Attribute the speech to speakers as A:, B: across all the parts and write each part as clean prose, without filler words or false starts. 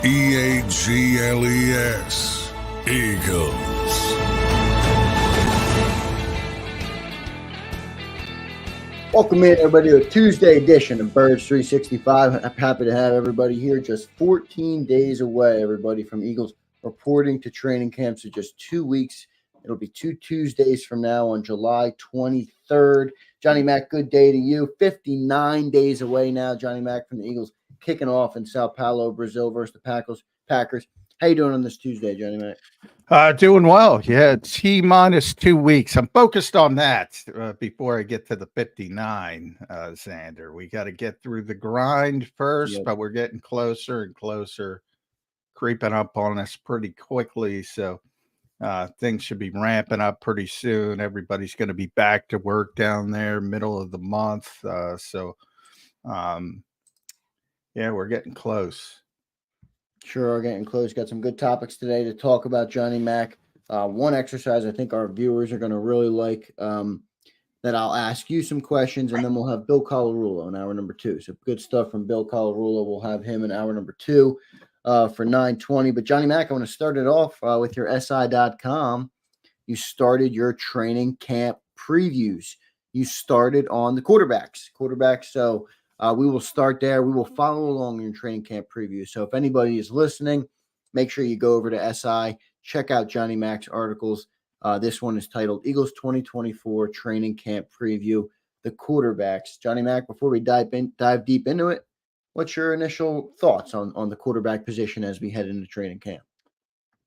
A: Eagles. Eagles.
B: Welcome in, everybody, to a Tuesday edition of Birds 365. I'm happy to have everybody here. Just 14 days away, everybody, from Eagles reporting to training camps in just 2 weeks. It'll be 2 Tuesdays from now on July 23rd. Johnny Mac, good day to you. 59 days away now, Johnny Mac, from the Eagles kicking off in Sao Paulo, Brazil versus the Packers. How you doing on this Tuesday, Johnny Mac?
C: Doing well. Yeah, T-minus 2 weeks. I'm focused on that before I get to the 59, Zander. We got to get through the grind first, but we're getting closer and closer, creeping up on us pretty quickly. So things should be ramping up pretty soon. Everybody's going to be back to work down there middle of the month. Yeah, we're getting close.
B: Sure are getting close. Got some good topics today to talk about, Johnny Mac. One exercise I think our viewers are going to really like, that I'll ask you some questions, and then we'll have Bill Colarulo in hour number 2. So good stuff from Bill Colarulo. We'll have him in hour number 2 for 9:20. But Johnny Mac, I want to start it off with your SI.com. You started your training camp previews. You started on the quarterbacks. So we will start there. We will follow along in your training camp preview. So if anybody is listening, make sure you go over to SI, check out Johnny Mac's articles. This one is titled Eagles 2024 Training Camp Preview, the quarterbacks. Johnny Mac, before we dive deep into it, what's your initial thoughts on the quarterback position as we head into training camp?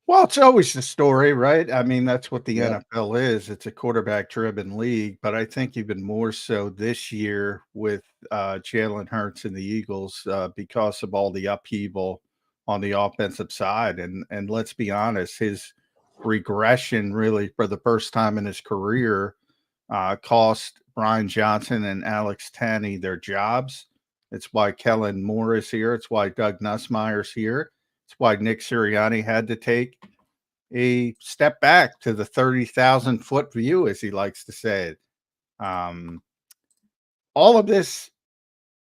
C: Well, it's always the story, right? I mean, that's what the NFL is. It's a quarterback-driven league, but I think even more so this year with Jalen Hurts and the Eagles because of all the upheaval on the offensive side. And let's be honest, his regression really for the first time in his career cost Brian Johnson and Alex Tanney their jobs. It's why Kellen Moore is here. It's why Doug Nussmeier's here. It's why Nick Sirianni had to take a step back to the 30,000-foot view, as he likes to say it. All of this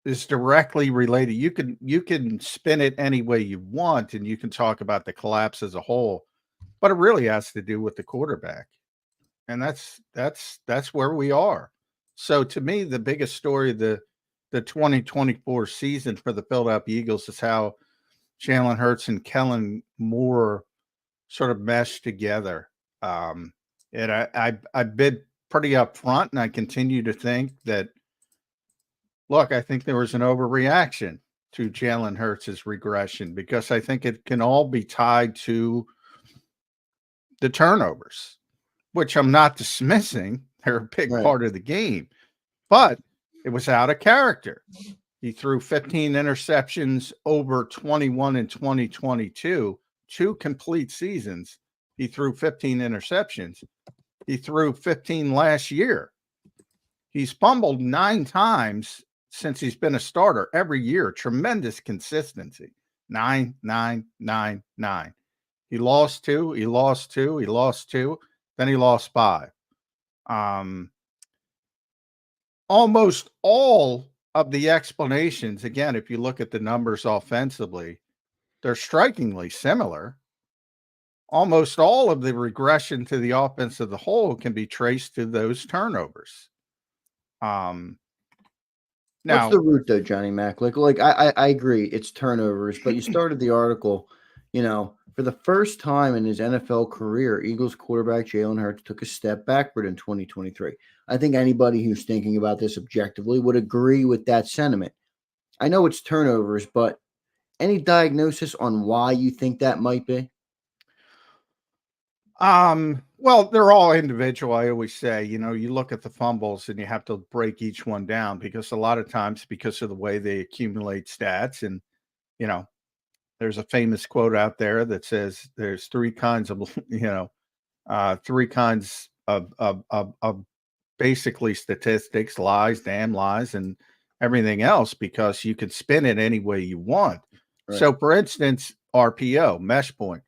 C: is directly related. You can spin it any way you want, and you can talk about the collapse as a whole, but it really has to do with the quarterback, and that's where we are. So, to me, the biggest story of the 2024 season for the Philadelphia Eagles is how Jalen Hurts and Kellen Moore sort of meshed together. And I've been pretty upfront, and I continue to think that, look, I think there was an overreaction to Jalen Hurts' regression because I think it can all be tied to the turnovers, which I'm not dismissing. They're a big part of the game, but it was out of character. He threw 15 interceptions over 21 in 2022, 2 complete seasons. He threw 15 interceptions. He threw 15 last year. He's fumbled 9 times since he's been a starter every year. Tremendous consistency. 9, 9, 9, 9. He lost 2. He lost 2. He lost 2. Then he lost 5. Almost all of the explanations, again, if you look at the numbers offensively, they're strikingly similar. Almost all of the regression to the offense as a whole can be traced to those turnovers. Now,
B: what's the root, though, Johnny Mac? Like I agree, it's turnovers, but you started the article, for the first time in his NFL career, Eagles quarterback Jalen Hurts took a step backward in 2023. I think anybody who's thinking about this objectively would agree with that sentiment. I know it's turnovers, but any diagnosis on why you think that might be?
C: Well, they're all individual. I always say, you look at the fumbles and you have to break each one down because a lot of times, because of the way they accumulate stats, and there's a famous quote out there that says there's 3 kinds of, 3 kinds of basically statistics: lies, damn lies, and everything else, because you can spin it any way you want. Right. So, for instance, RPO, mesh point,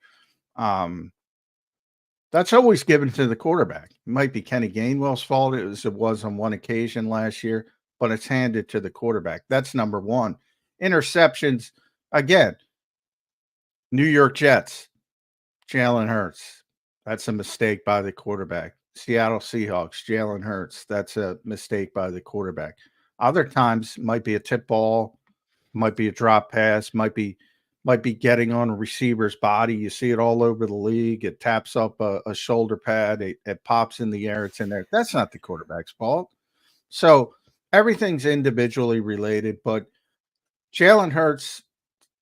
C: that's always given to the quarterback. It might be Kenny Gainwell's fault, as it was on one occasion last year, but it's handed to the quarterback. That's number one. Interceptions, again, New York Jets, Jalen Hurts. That's a mistake by the quarterback. Seattle Seahawks, Jalen Hurts. That's a mistake by the quarterback. Other times might be a tip ball, might be a drop pass, might be getting on a receiver's body. You see it all over the league. It taps up a shoulder pad. It pops in the air. It's in there. That's not the quarterback's fault. So everything's individually related, but Jalen Hurts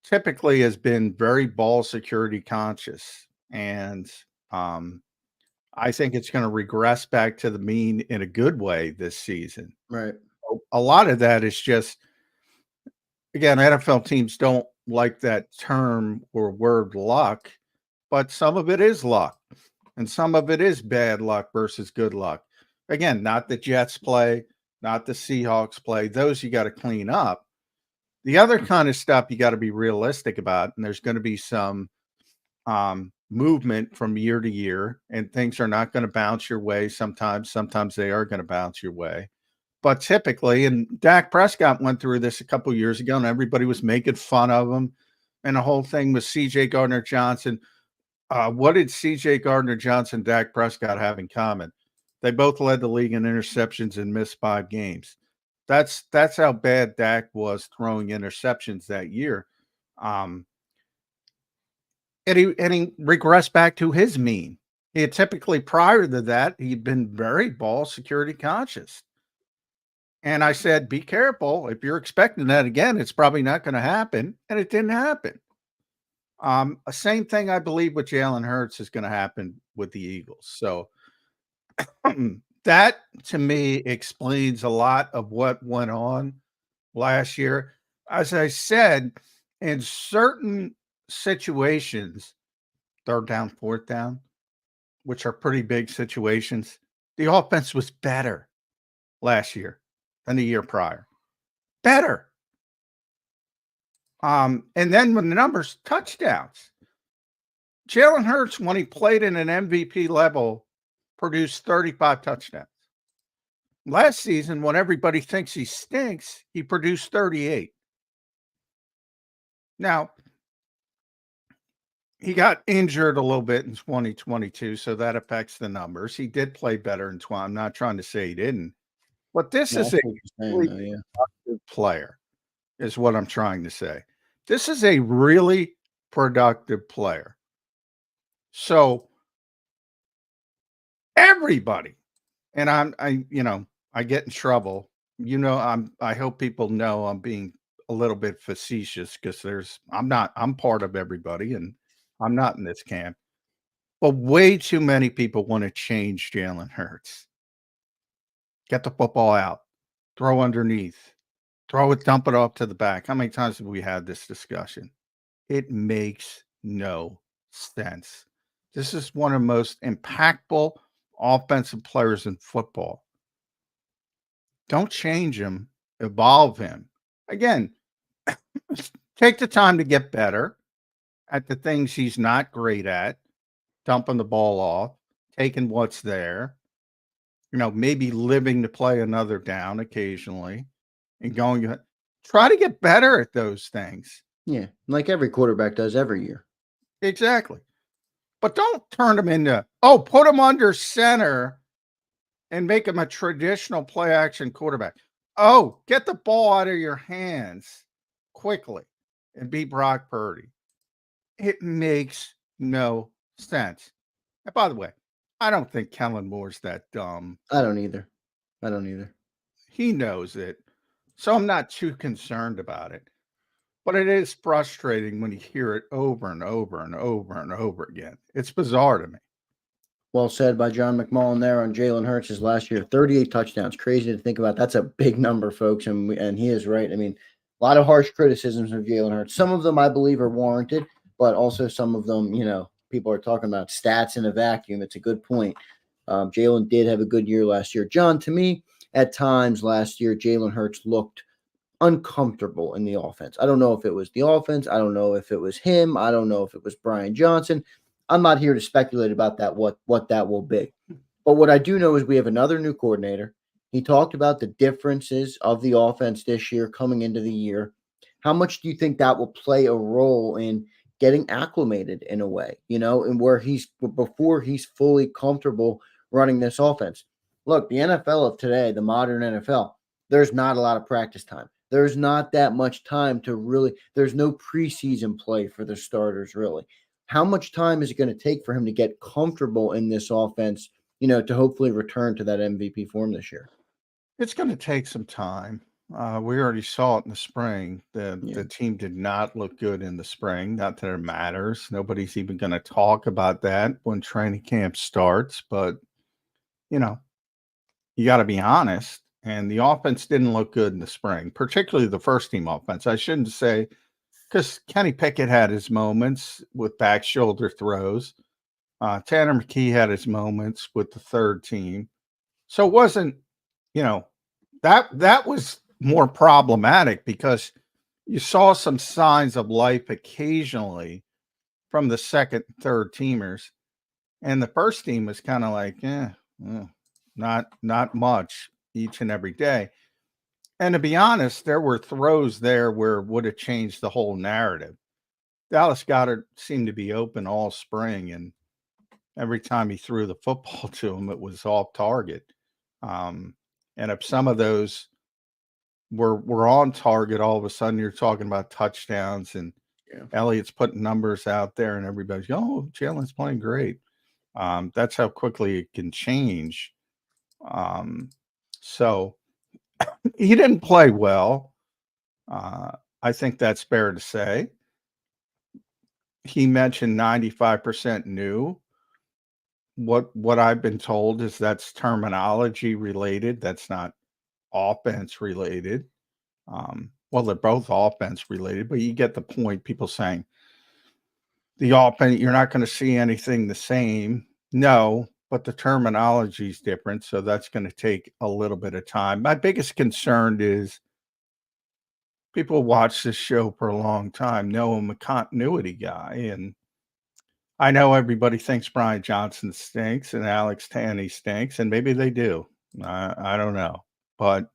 C: typically has been very ball security conscious. And I think it's going to regress back to the mean in a good way this season.
B: Right.
C: A lot of that is just, again, NFL teams don't like that term or word luck, but some of it is luck and some of it is bad luck versus good luck. Again, not the Jets play, not the Seahawks play. Those you got to clean up. The other kind of stuff you got to be realistic about, and there's going to be some movement from year to year, and things are not going to bounce your way sometimes. Sometimes they are going to bounce your way. But typically, and Dak Prescott went through this a couple years ago, and everybody was making fun of him. And the whole thing was C.J. Gardner-Johnson. What did C.J. Gardner-Johnson and Dak Prescott have in common? They both led the league in interceptions and missed 5 games. That's how bad Dak was throwing interceptions that year. And he regressed back to his mean. He had typically, prior to that, he'd been very ball security conscious. And I said, be careful. If you're expecting that again, it's probably not going to happen. And it didn't happen. Same thing, I believe, with Jalen Hurts is going to happen with the Eagles. So that, to me, explains a lot of what went on last year. As I said, in certain situations, 3rd down, 4th down, which are pretty big situations, the offense was better last year than the year prior. Better. And then when the numbers, touchdowns, Jalen Hurts, when he played in an MVP level, produced 35 touchdowns. Last season, when everybody thinks he stinks, he produced 38. Now, he got injured a little bit in 2022, so that affects the numbers. He did play better in 20. I'm not trying to say he didn't, but this is a really productive player, is what I'm trying to say. This is a really productive player. So everybody, and I get in trouble. I hope people know I'm being a little bit facetious because I'm part of everybody and I'm not in this camp. But way too many people want to change Jalen Hurts. Get the football out, throw underneath, throw it, dump it off to the back. How many times have we had this discussion? It makes no sense. This is one of the most impactful offensive players in football. Don't change him, evolve him. Again, take the time to get better at the things he's not great at, dumping the ball off, taking what's there, maybe living to play another down occasionally and try to get better at those things.
B: Yeah, like every quarterback does every year.
C: Exactly. But don't turn him into, put him under center and make him a traditional play action quarterback. Get the ball out of your hands quickly and beat Brock Purdy. It makes no sense. And by the way, I don't think Kellen Moore's that dumb.
B: I don't either.
C: He knows it. So I'm not too concerned about it. But it is frustrating when you hear it over and over and over and over again. It's bizarre to me.
B: Well said by John McMullen there on Jalen Hurts' last year. 38 touchdowns. Crazy to think about. That's a big number, folks. And he is right. I mean, a lot of harsh criticisms of Jalen Hurts. Some of them I believe are warranted, but also some of them, people are talking about stats in a vacuum. It's a good point. Jalen did have a good year last year. John, to me, at times last year, Jalen Hurts looked uncomfortable in the offense. I don't know if it was the offense. I don't know if it was him. I don't know if it was Brian Johnson. I'm not here to speculate about that, what that will be. But what I do know is we have another new coordinator. He talked about the differences of the offense this year coming into the year. How much do you think that will play a role in getting acclimated in a way, and where before he's fully comfortable running this offense. Look, the NFL of today, the modern NFL, there's not a lot of practice time. There's not that much time there's no preseason play for the starters, really. How much time is it going to take for him to get comfortable in this offense, to hopefully return to that MVP form this year?
C: It's going to take some time. We already saw it in the spring. The
B: Yeah.
C: team did not look good in the spring. Not that it matters. Nobody's even going to talk about that when training camp starts. But, you got to be honest. And the offense didn't look good in the spring, particularly the first team offense. I shouldn't say, because Kenny Pickett had his moments with back shoulder throws. Tanner McKee had his moments with the third team. So it wasn't, that was more problematic because you saw some signs of life occasionally from the second, third teamers. And the first team was kind of like, not much each and every day. And to be honest, there were throws there where it would have changed the whole narrative. Dallas Goedert seemed to be open all spring, and every time he threw the football to him, it was off target. And if some of those were on target, all of a sudden you're talking about touchdowns, and Elliott's putting numbers out there, and everybody's going, "Oh, Jalen's playing great." That's how quickly it can change. So he didn't play well. I think that's fair to say. He mentioned 95% new. What I've been told is that's terminology related. That's not offense related. Well, they're both offense related, but you get the point. People saying the offense, you're not going to see anything the same. No, but the terminology is different. So that's going to take a little bit of time. My biggest concern is people watch this show for a long time, know I'm a continuity guy. And I know everybody thinks Brian Johnson stinks and Alex Tanney stinks, and maybe they do. I don't know. But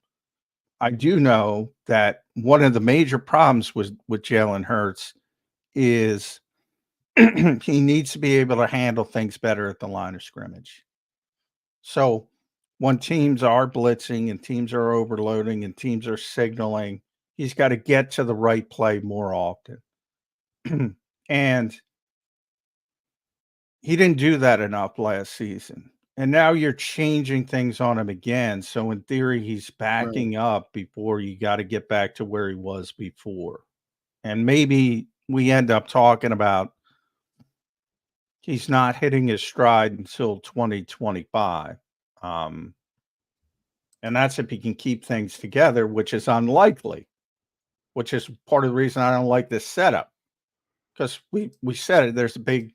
C: I do know that one of the major problems with Jalen Hurts is he needs to be able to handle things better at the line of scrimmage. So when teams are blitzing and teams are overloading and teams are signaling, he's got to get to the right play more often. And he didn't do that enough last season. And now you're changing things on him again. So in theory, he's backing up before you got to get back to where he was before. And maybe we end up talking about he's not hitting his stride until 2025. And that's if he can keep things together, which is unlikely, which is part of the reason I don't like this setup. Because we said it, there's a big,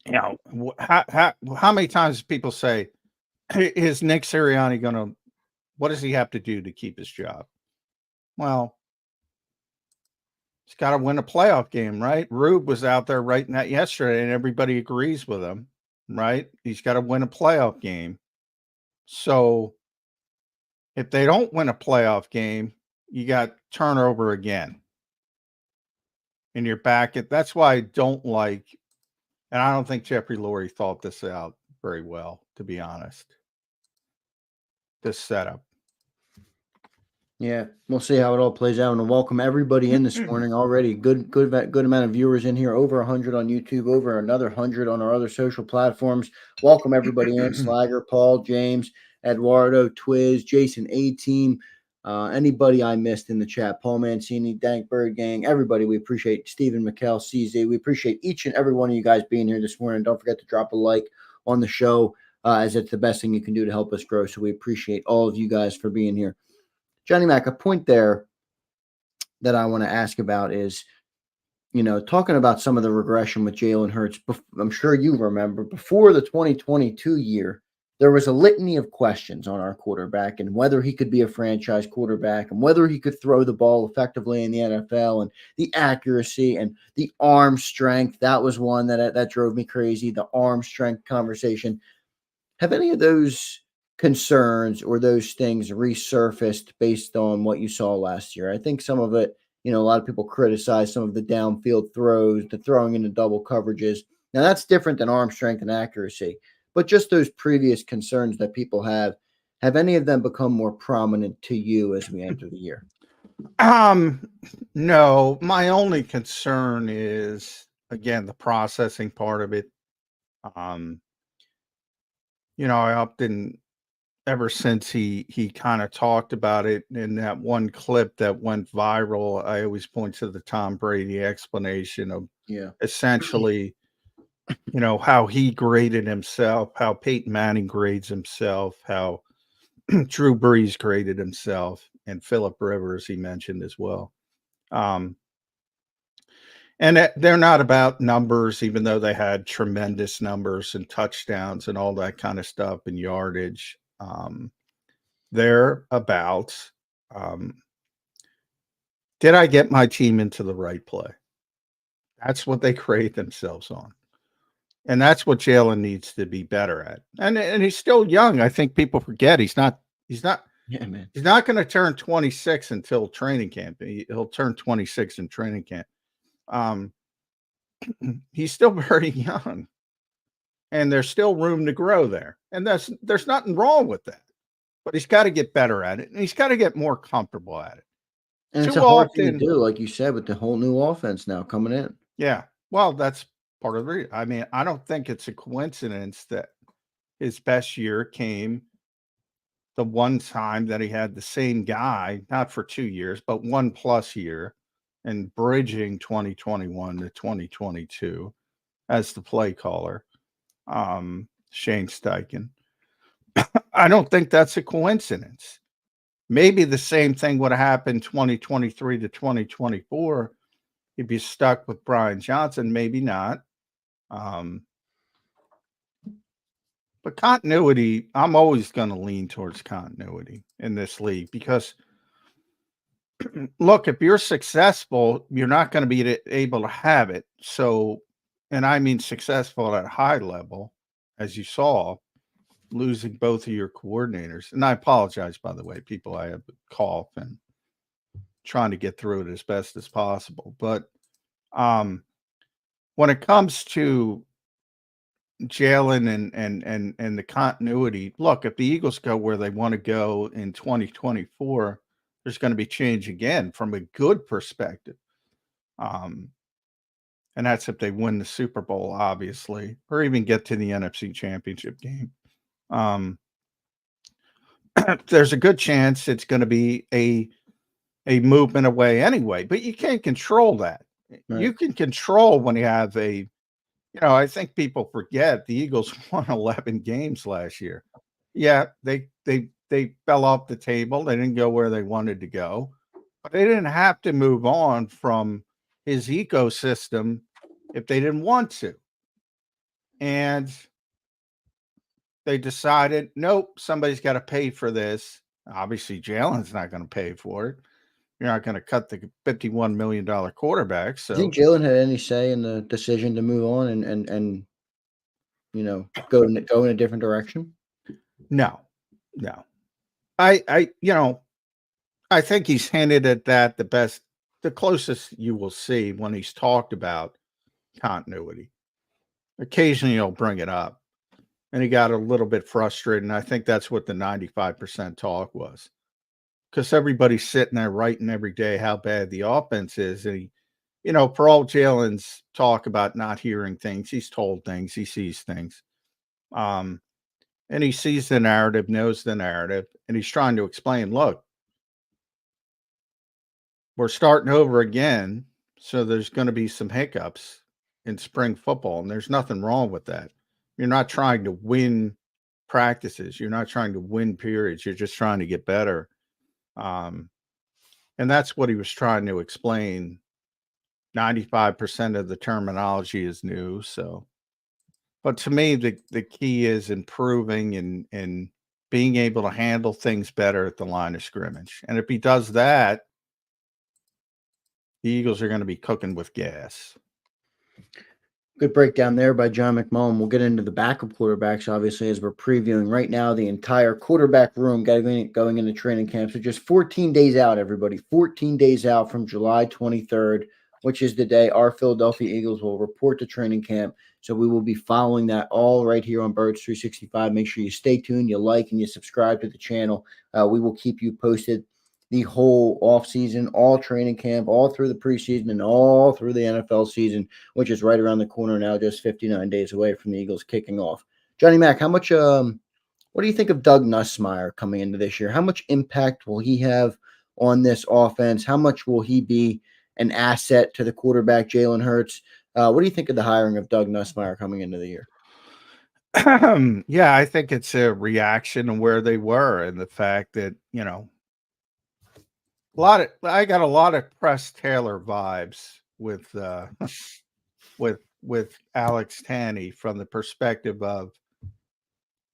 C: how many times people say, is Nick Sirianni going to, what does he have to do to keep his job? Well, he's got to win a playoff game, right? Rube was out there writing that yesterday, and everybody agrees with him, right? He's got to win a playoff game. So if they don't win a playoff game, you got turnover again. And you're back at, that's why I don't like, and I don't think Jeffrey Lurie thought this out very well, to be honest. This setup.
B: Yeah, we'll see how it all plays out. And welcome everybody in this morning already. Good amount of viewers in here. Over 100 on YouTube. Over another 100 on our other social platforms. Welcome everybody in. Slagger, Paul, James, Eduardo, Twiz, Jason, A-Team. Anybody I missed in the chat. Paul Mancini, Dank Bird Gang. Everybody, we appreciate Stephen McKell, CZ. We appreciate each and every one of you guys being here this morning. Don't forget to drop a like on the show, as it's the best thing you can do to help us grow. So we appreciate all of you guys for being here. Johnny Mac, a point there that I want to ask about is, talking about some of the regression with Jalen Hurts. I'm sure you remember before the 2022 year, there was a litany of questions on our quarterback and whether he could be a franchise quarterback and whether he could throw the ball effectively in the NFL and the accuracy and the arm strength. That was one that drove me crazy, the arm strength conversation. Have any of those concerns or those things resurfaced based on what you saw last year? I think some of it, You know, a lot of people criticize some of the downfield throws, the throwing into double coverages. Now, that's different than arm strength and accuracy. But just those previous concerns that people have any of them become more prominent to you as we enter the year?
C: No, my only concern is, again, the processing part of it. I often, ever since he kind of talked about it in that one clip that went viral, I always point to the Tom Brady explanation of essentially, how he graded himself, how Peyton Manning grades himself, how Drew Brees graded himself, and Phillip Rivers he mentioned as well. And they're not about numbers, even though they had tremendous numbers and touchdowns and all that kind of stuff and yardage. They're about, did I get my team into the right play? That's what they grade themselves on. And that's what Jalen needs to be better at. And he's still young. I think people forget he's not
B: Yeah, man.
C: he's not going to turn 26 until training camp. He'll turn 26 in training camp. He's still very young, and there's still room to grow there. And there's nothing wrong with that. But he's got to get better at it, and he's got to get more comfortable at it.
B: And it's
C: Too
B: a hard thing
C: often,
B: to do, like you said, with the whole new offense now coming in.
C: yeah. Well, that's part of the reason. I mean, I don't think it's a coincidence that his best year came the one time that he had the same guy, not for 2 years, but 1+ year, and bridging 2021 to 2022 as the play caller, Shane Steichen. I don't think that's a coincidence. Maybe the same thing would have happened 2023 to 2024. He'd be stuck with Brian Johnson, maybe not. But continuity, I'm always going to lean towards continuity in this league because, look, if you're successful, you're not going to be able to have it. So, and I mean successful at a high level, as you saw, losing both of your coordinators. And I apologize, by the way, people, I have a cough and trying to get through it as best as possible. But when it comes to Jalen and the continuity, look, if the Eagles go where they want to go in 2024, there's going to be change again from a good perspective. And that's if they win the Super Bowl, obviously, or even get to the NFC Championship game. There's a good chance it's going to be a movement away anyway, but you can't control that. Right. You can control when you have I think people forget the Eagles won 11 games last year. Yeah, they fell off the table. They didn't go where they wanted to go, but they didn't have to move on from his ecosystem if they didn't want to. And they decided, nope, somebody's got to pay for this. Obviously, Jalen's not going to pay for it. You're not going to cut the $51 million quarterback. So,
B: do you think Jalen had any say in the decision to move on and go in a different direction?
C: No. I think he's hinted at that the closest you will see when he's talked about continuity. Occasionally he'll bring it up. And he got a little bit frustrated. And I think that's what the 95% talk was. Because everybody's sitting there writing every day how bad the offense is. And he, for all Jalen's talk about not hearing things, he's told things, he sees things. And he sees the narrative, knows the narrative, and he's trying to explain, look, we're starting over again. So there's going to be some hiccups in spring football. And there's nothing wrong with that. You're not trying to win practices. You're not trying to win periods. You're just trying to get better. And that's what he was trying to explain. 95% of the terminology is new. So, but to me, the key is improving and being able to handle things better at the line of scrimmage. And if he does that, the Eagles are going to be cooking with gas.
B: Good breakdown there by John McMullen. We'll get into the backup quarterbacks, obviously, as we're previewing right now the entire quarterback room going into training camp. So just 14 days out, everybody. 14 days out from July 23rd, which is the day our Philadelphia Eagles will report to training camp. So we will be following that all right here on Birds 365. Make sure you stay tuned, you like, and you subscribe to the channel. We will keep you posted the whole offseason, all training camp, all through the preseason, and all through the NFL season, which is right around the corner now, just 59 days away from the Eagles kicking off. Johnny Mac, how much what do you think of Doug Nussmeier coming into this year? How much impact will he have on this offense? How much will he be an asset to the quarterback, Jalen Hurts? What do you think of the hiring of Doug Nussmeier coming into the year?
C: Yeah, I think it's a reaction to where they were and the fact that, I got a lot of Press Taylor vibes with with Alex Tanney from the perspective of,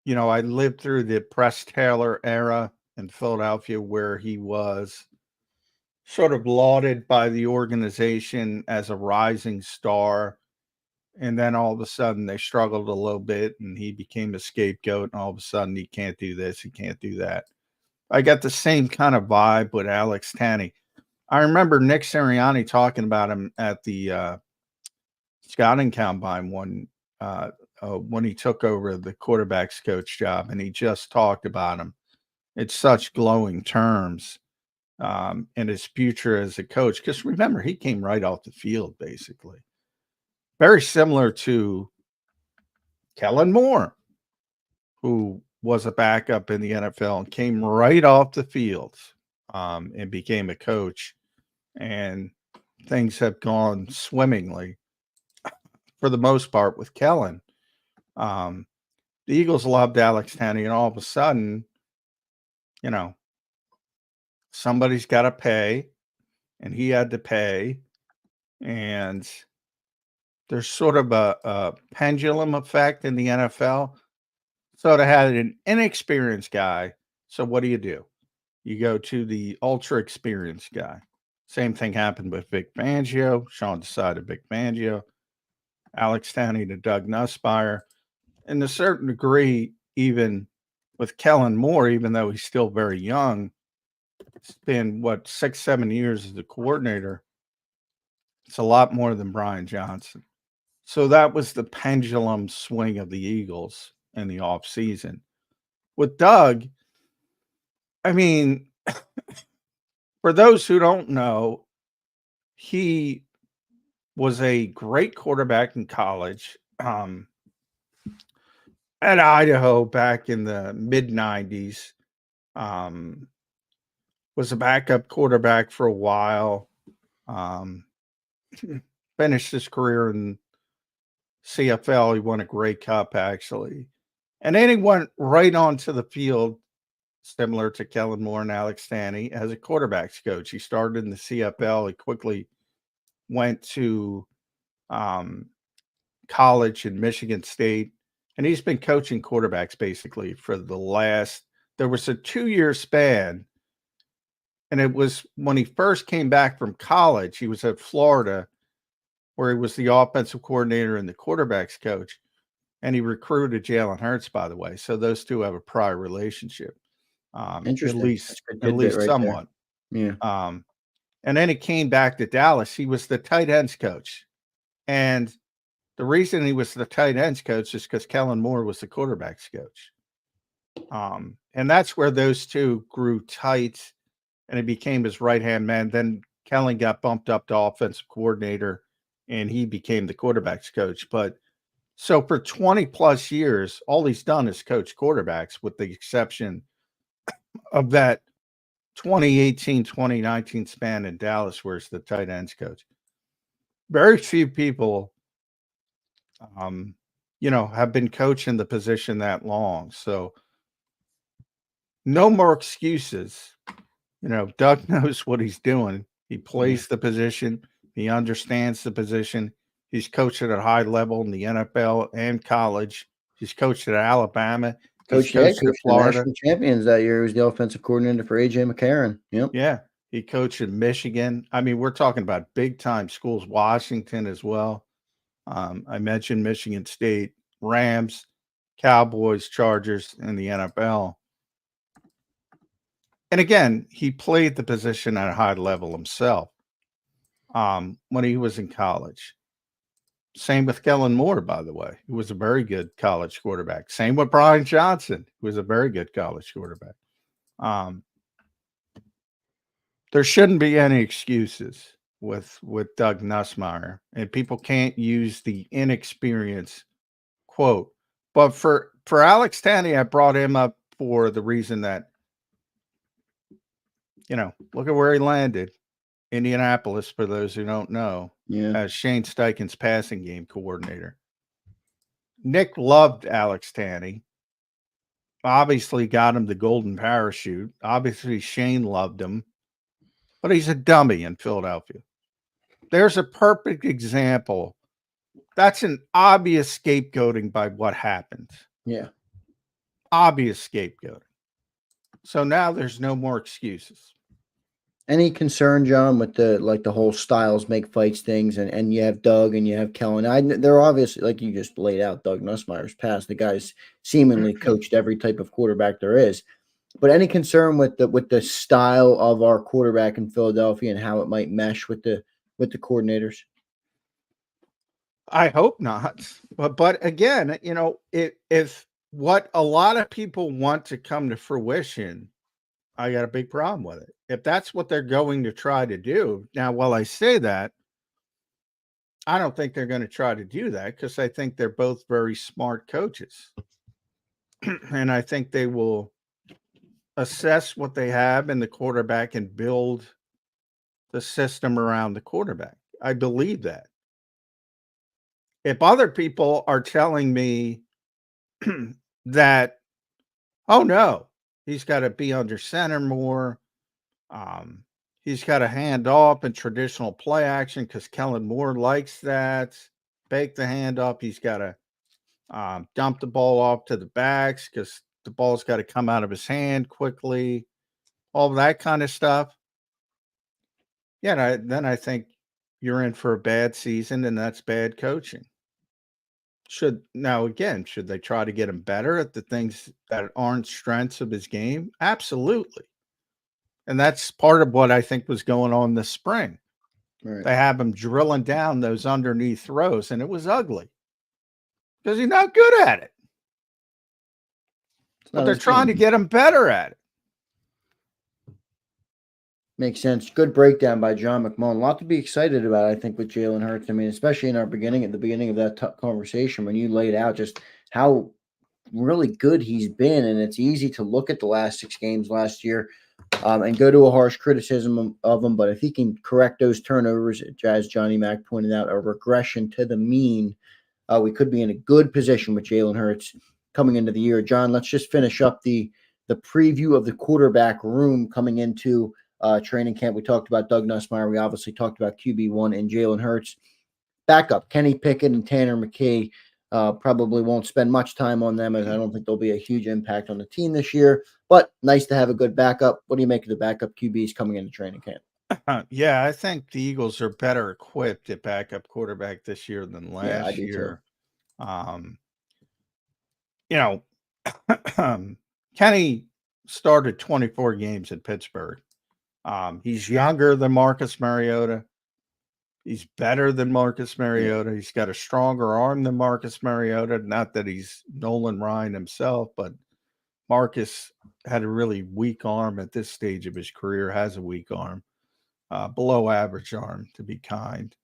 C: I lived through the Press Taylor era in Philadelphia where he was sort of lauded by the organization as a rising star. And then all of a sudden they struggled a little bit and he became a scapegoat. And all of a sudden he can't do this, he can't do that. I got the same kind of vibe with Alex Tanney. I remember Nick Sirianni talking about him at the scouting combine when he took over the quarterbacks coach job, and he just talked about him in such glowing terms and his future as a coach. Because remember, he came right off the field, basically. Very similar to Kellen Moore, who was a backup in the NFL and came right off the field and became a coach. And things have gone swimmingly for the most part with Kellen. The Eagles loved Alex Tanney, and all of a sudden, somebody's got to pay, and he had to pay. And there's sort of a pendulum effect in the NFL. So to have an inexperienced guy, so what do? You go to the ultra experienced guy. Same thing happened with Vic Fangio. Sean decided Vic Fangio. Alex Tanney to Doug Nussmeier. And to a certain degree, even with Kellen Moore, even though he's still very young, it's been, 6, 7 years as a coordinator. It's a lot more than Brian Johnson. So that was the pendulum swing of the Eagles in the offseason. With Doug, I mean, for those who don't know, he was a great quarterback in college at Idaho back in the mid-90s. Was a backup quarterback for a while. Finished his career in CFL. He won a Grey Cup, actually. And then he went right onto the field, similar to Kellen Moore and Alex Tanney, as a quarterbacks coach. He started in the CFL. He quickly went to college in Michigan State. And he's been coaching quarterbacks basically for there was a 2-year span. And it was when he first came back from college, he was at Florida, where he was the offensive coordinator and the quarterbacks coach. And he recruited Jalen Hurts, by the way. So those two have a prior relationship.
B: Interesting.
C: At least
B: right
C: somewhat.
B: There. Yeah.
C: And then he came back to Dallas. He was the tight ends coach. And the reason he was the tight ends coach is because Kellen Moore was the quarterbacks coach. And that's where those two grew tight, and he became his right-hand man. Then Kellen got bumped up to offensive coordinator, and he became the quarterbacks coach. But so for 20 plus years, all he's done is coach quarterbacks, with the exception of that 2018, 2019 span in Dallas, where he's the tight ends coach. Very few people, have been coaching the position that long. So no more excuses. Doug knows what he's doing. He plays the position. He understands the position. He's coached at a high level in the NFL and college. He's coached at Alabama. He's coached at Florida.
B: National champions that year. He was the offensive coordinator for A.J. McCarron. Yep.
C: Yeah. He coached in Michigan. I mean, we're talking about big-time schools, Washington as well. I mentioned Michigan State, Rams, Cowboys, Chargers, and the NFL. And again, he played the position at a high level himself when he was in college. Same with Kellen Moore, by the way. He was a very good college quarterback. Same with Brian Johnson, who was a very good college quarterback. There shouldn't be any excuses with Doug Nussmeier, and people can't use the inexperience quote. But for Alex Tanney, I brought him up for the reason that, look at where he landed. Indianapolis, for those who don't know, as Shane Steichen's passing game coordinator. Nick loved Alex Tanney. Obviously got him the golden parachute. Obviously Shane loved him. But he's a dummy in Philadelphia. There's a perfect example. That's an obvious scapegoating by what happened.
B: Yeah.
C: Obvious scapegoating. So now there's no more excuses.
B: Any concern, John, with the whole styles make fights things, and you have Doug and you have Kellen. They're obviously, like you just laid out, Doug Nussmeier's past. The guy's seemingly coached every type of quarterback there is. But any concern with the style of our quarterback in Philadelphia and how it might mesh with the coordinators?
C: I hope not. But again, if what a lot of people want to come to fruition, I got a big problem with it. If that's what they're going to try to do. Now, while I say that, I don't think they're going to try to do that because I think they're both very smart coaches. And I think they will assess what they have in the quarterback and build the system around the quarterback. I believe that. If other people are telling me that, oh no, he's got to be under center more. He's got to hand off in traditional play action because Kellen Moore likes that. Bake the hand up. He's got to dump the ball off to the backs because the ball's got to come out of his hand quickly. All that kind of stuff. Yeah, then I think you're in for a bad season, and that's bad coaching. Should they try to get him better at the things that aren't strengths of his game? Absolutely. And that's part of what I think was going on this spring. Right. They have him drilling down those underneath throws, and it was ugly because he's not good at it. But they're trying to get him better at it.
B: Makes sense. Good breakdown by John McMullen. A lot to be excited about, I think, with Jalen Hurts. I mean, especially at the beginning of that conversation when you laid out just how really good he's been. And it's easy to look at the last 6 games last year and go to a harsh criticism of him. But if he can correct those turnovers, as Johnny Mack pointed out, a regression to the mean, we could be in a good position with Jalen Hurts coming into the year. John, let's just finish up the preview of the quarterback room coming into training camp. We talked about Doug Nussmeier. We obviously talked about QB1 and Jalen Hurts. Backup, Kenny Pickett and Tanner McKay. Probably won't spend much time on them, as I don't think there'll be a huge impact on the team this year. But nice to have a good backup. What do you make of the backup QBs coming into training camp?
C: Yeah, I think the Eagles are better equipped at backup quarterback this year than last year. Kenny started 24 games in Pittsburgh. He's younger than Marcus Mariota. He's better than Marcus Mariota. He's got a stronger arm than Marcus Mariota. Not that he's Nolan Ryan himself, but Marcus had a really weak arm at this stage of his career, has a weak arm, below average arm, to be kind.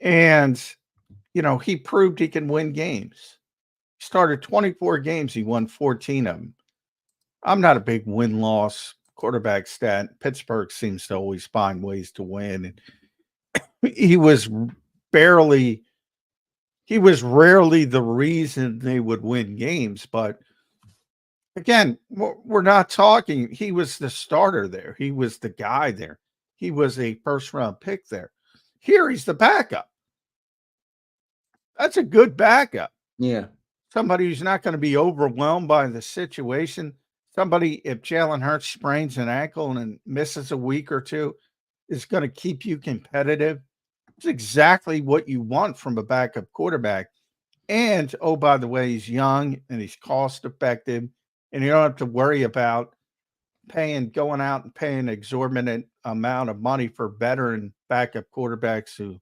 C: And he proved he can win games. He started 24 games. He won 14 of them. I'm not a big win-loss quarterback stat. Pittsburgh seems to always find ways to win. And he was rarely the reason they would win games. But again, we're not talking. He was the starter there. He was the guy there. He was a first-round pick there. Here he's the backup. That's a good backup.
B: Yeah.
C: Somebody who's not going to be overwhelmed by the situation. Somebody, if Jalen Hurts sprains an ankle and misses a week or two, is going to keep you competitive It's exactly what you want from a backup quarterback. And oh, by the way, he's young and he's cost effective, and you don't have to worry about going out and paying an exorbitant amount of money for veteran backup quarterbacks who,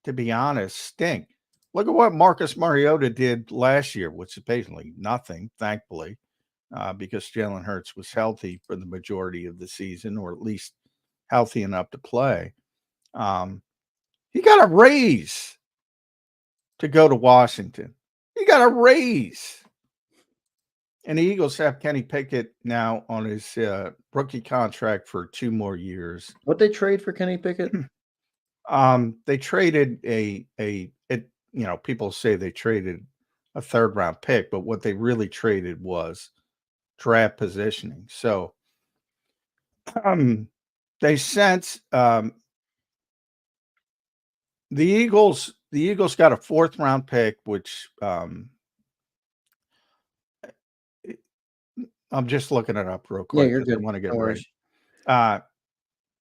C: to be honest, stink. Look at what Marcus Mariota did last year, which is basically nothing, thankfully, because Jalen Hurts was healthy for the majority of the season, or at least healthy enough to play. He got a raise to go to Washington. He got a raise. And the Eagles have Kenny Pickett now on his rookie contract for 2 more years.
B: What they trade for Kenny Pickett?
C: They traded people say they traded a 3rd round pick, but what they really traded was draft positioning. So they sent the Eagles got a 4th round pick, which I'm just looking it up real quick.
B: Yeah, you're good.
C: I want to get
B: No
C: it
B: worries.
C: right.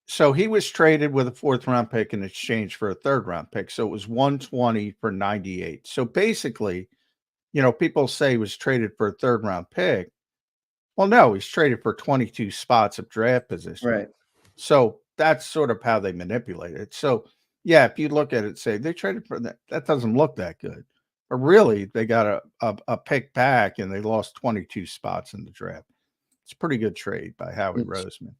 C: So he was traded with a 4th round pick in exchange for a 3rd round pick. So it was 120 for 98. So basically, people say he was traded for a 3rd round pick. Well, no, he's traded for 22 spots of draft position.
B: Right.
C: So that's sort of how they manipulate it. So yeah, if you look at it, say they traded for that doesn't look that good. But really, they got a pick back and they lost 22 spots in the draft. It's a pretty good trade by Howie Roseman.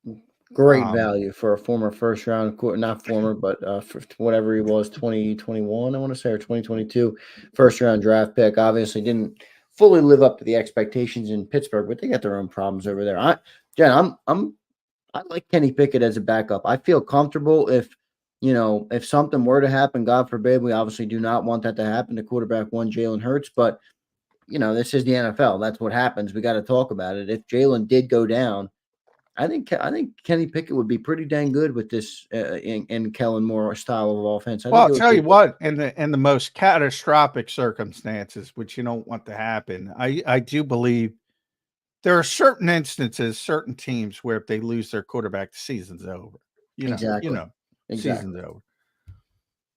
B: Great value for a former 1st round, not former, but for whatever he was, 2021, I want to say, or 2022 1st round draft pick. Obviously didn't fully live up to the expectations in Pittsburgh, but they got their own problems over there. I like Kenny Pickett as a backup. I feel comfortable if something were to happen, God forbid, we obviously do not want that to happen to quarterback 1 Jalen Hurts, but this is the NFL. That's what happens. We got to talk about it. If Jalen did go down, I think Kenny Pickett would be pretty dang good with this in Kellen Moore style of offense.
C: Well, I'll tell you what, in the most catastrophic circumstances, which you don't want to happen, I do believe there are certain instances, certain teams where if they lose their quarterback, the season's over.
B: Exactly.
C: Season's over.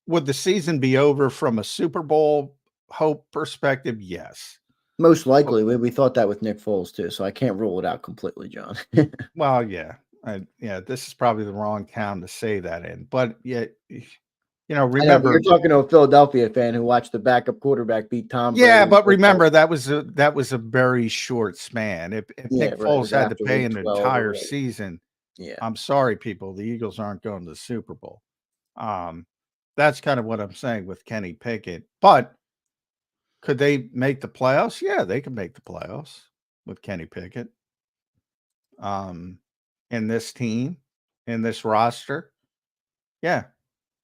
C: Would the season be over from a Super Bowl hope perspective? Yes.
B: Most likely. We thought that with Nick Foles too, so I can't rule it out completely, John.
C: Well, yeah. This is probably the wrong town to say that in. But yeah, remember,
B: you're talking to a Philadelphia fan who watched the backup quarterback beat Tom Brady.
C: Yeah, but remember that was a very short span. If Nick Foles had to pay an entire season, I'm sorry, people, the Eagles aren't going to the Super Bowl. That's kind of what I'm saying with Kenny Pickett. But could they make the playoffs? Yeah, they could make the playoffs with Kenny Pickett. In this team, in this roster. Yeah.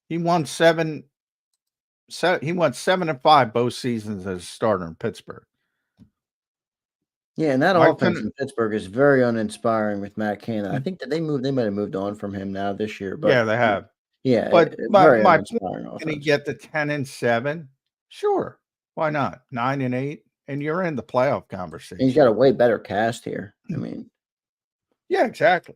C: He won 7 and 5 both seasons as a starter in Pittsburgh.
B: Yeah, and that offense in Pittsburgh is very uninspiring with Matt Cannon. I think that they might have moved on from him now this year. But
C: yeah, they have.
B: Yeah,
C: but
B: very
C: my
B: uninspiring
C: point,
B: offense.
C: can he get to 10 and 7? Sure. Why not? 9 and 8, and you're in the playoff conversation.
B: And he's got a way better cast here. I mean,
C: yeah, exactly.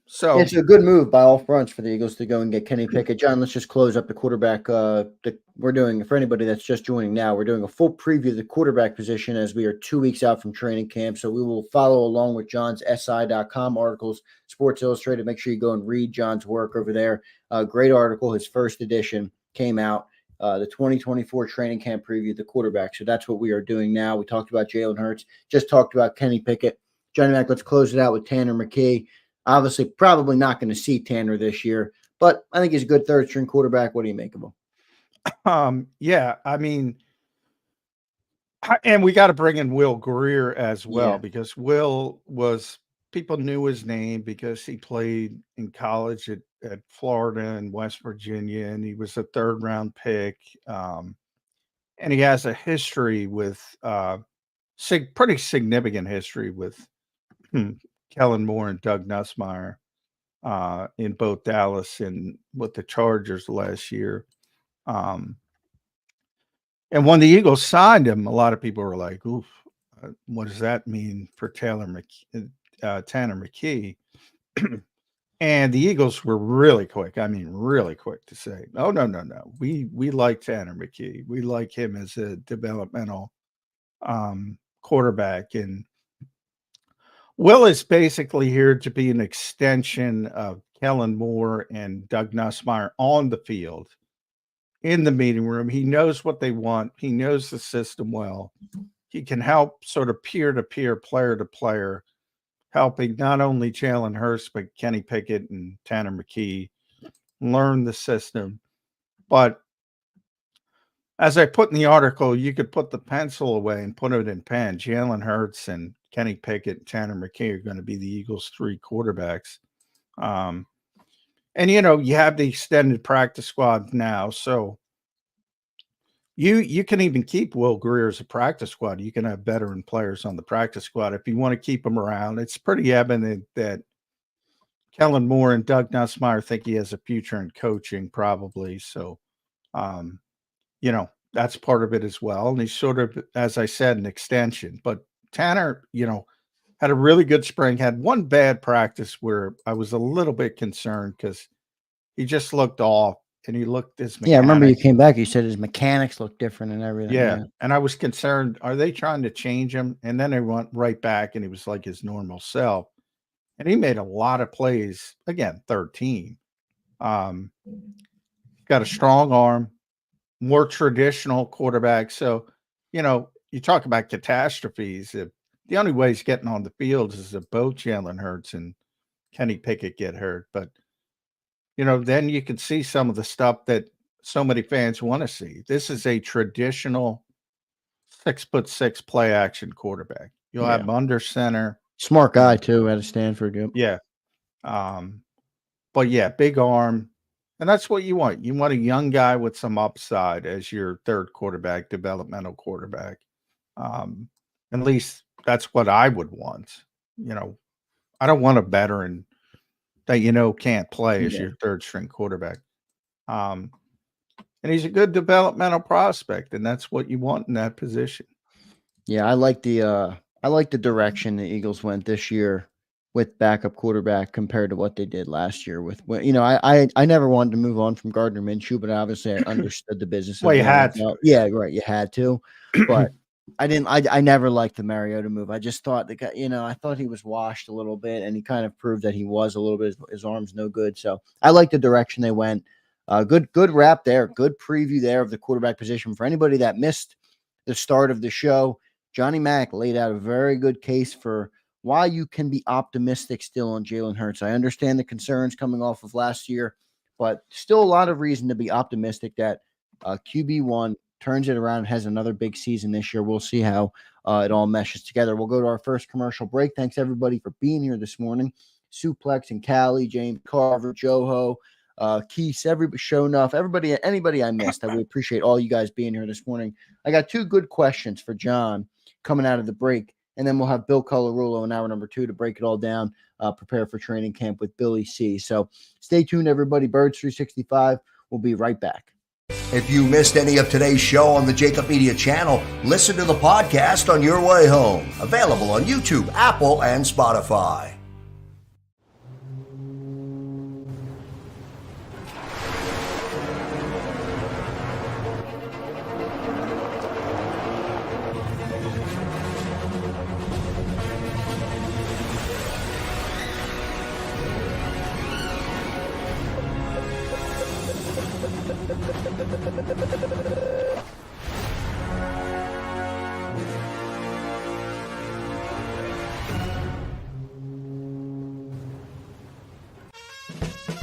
C: So
B: it's a good move by all fronts for the Eagles to go and get Kenny Pickett. John, let's just close up the quarterback. We're doing, for anybody that's just joining now, we're doing a full preview of the quarterback position as we are 2 weeks out from training camp. So we will follow along with John's SI.com articles, Sports Illustrated. Make sure you go and read John's work over there. Great article. His first edition came out. The 2024 training camp preview, the quarterback. So that's what we are doing now. We talked about Jalen Hurts, just talked about Kenny Pickett. Johnny Mac, let's close it out with Tanner McKee. Obviously, probably not going to see Tanner this year, but I think he's a good 3rd-string quarterback. What do you make of
C: him? Yeah, I mean, and we got to bring in Will Greer as well, because Will people knew his name because he played in college at Florida and West Virginia, and he was a 3rd-round pick. And he has a history with pretty significant history with Kellen Moore and Doug Nussmeier in both Dallas and with the Chargers last year. And when the Eagles signed him, a lot of people were like, oof, what does that mean for Tanner McKee? And the Eagles were really quick. I mean, really quick to say, "Oh, no, no, no. We like Tanner McKee. We like him as a developmental quarterback." And Will is basically here to be an extension of Kellen Moore and Doug Nussmeier on the field, in the meeting room. He knows what they want. He knows the system well. He can help sort of peer-to-peer, player-to-player, helping not only Jalen Hurts, but Kenny Pickett and Tanner McKee learn the system. But as I put in the article, you could put the pencil away and put it in pen. Jalen Hurts and Kenny Pickett and Tanner McKee are going to be the Eagles' 3 quarterbacks. And, you have the extended practice squad now. So you can even keep Will Greer as a practice squad. You can have veteran players on the practice squad if you want to keep them around. It's pretty evident that Kellen Moore and Doug Nussmeier think he has a future in coaching, probably. So, that's part of it as well. And he's sort of, as I said, an extension. But Tanner, had a really good spring, had one bad practice where I was a little bit concerned because he just looked off and he looked his mechanics.
B: Yeah, I remember you came back. You said his mechanics looked different and everything.
C: Yeah. And I was concerned, are they trying to change him? And then they went right back and he was like his normal self. And he made a lot of plays. Again, 3rd team. Got a strong arm, more traditional quarterback. So, you talk about catastrophes. The only way he's getting on the field is if both Jalen Hurts and Kenny Pickett get hurt. But, then you can see some of the stuff that so many fans want to see. This is a traditional 6'6" play action quarterback. You'll have him under center.
B: Smart guy too out of Stanford. Yep.
C: Yeah. But yeah, big arm. And that's what you want. You want a young guy with some upside as your 3rd quarterback, developmental quarterback. At least that's what I would want. I don't want a veteran that can't play as your 3rd string quarterback. And he's a good developmental prospect, and that's what you want in that position.
B: Yeah, I like the direction the Eagles went this year with backup quarterback compared to what they did last year with, I never wanted to move on from Gardner Minshew, but obviously I understood the business.
C: Well, you had to.
B: Yeah, right. You had to, but I never liked the Mariota move. I just thought the guy, I thought he was washed a little bit, and he kind of proved that he was a little bit. His arm's no good. So I like the direction they went. Good wrap there. Good preview there of the quarterback position. For anybody that missed the start of the show, Johnny Mack laid out a very good case for why you can be optimistic still on Jalen Hurts. I understand the concerns coming off of last year, but still a lot of reason to be optimistic that QB1 turns it around and has another big season this year. We'll see how it all meshes together. We'll go to our first commercial break. Thanks, everybody, for being here this morning. Suplex and Callie, James Carver, Joho, Keese, everybody, Show Enough, everybody, anybody I missed. I would appreciate all you guys being here this morning. I got 2 good questions for John coming out of the break, and then we'll have Bill Colarulo in hour number 2 to break it all down, prepare for training camp with Billy C. So stay tuned, everybody. Birds 365. We'll be right back.
D: If you missed any of today's show on the JAKIB Media channel, listen to the podcast on your way home. Available on YouTube, Apple, and Spotify.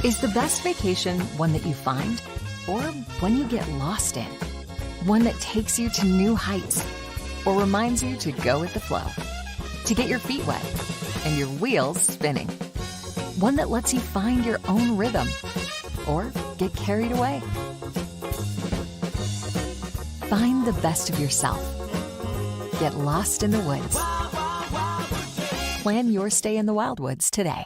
E: Is the best vacation one that you find, or one you get lost in? One that takes you to new heights, or reminds you to go with the flow? To get your feet wet and your wheels spinning? One that lets you find your own rhythm, or get carried away? Find the best of yourself. Get lost in the woods. Plan your stay in the Wildwoods today.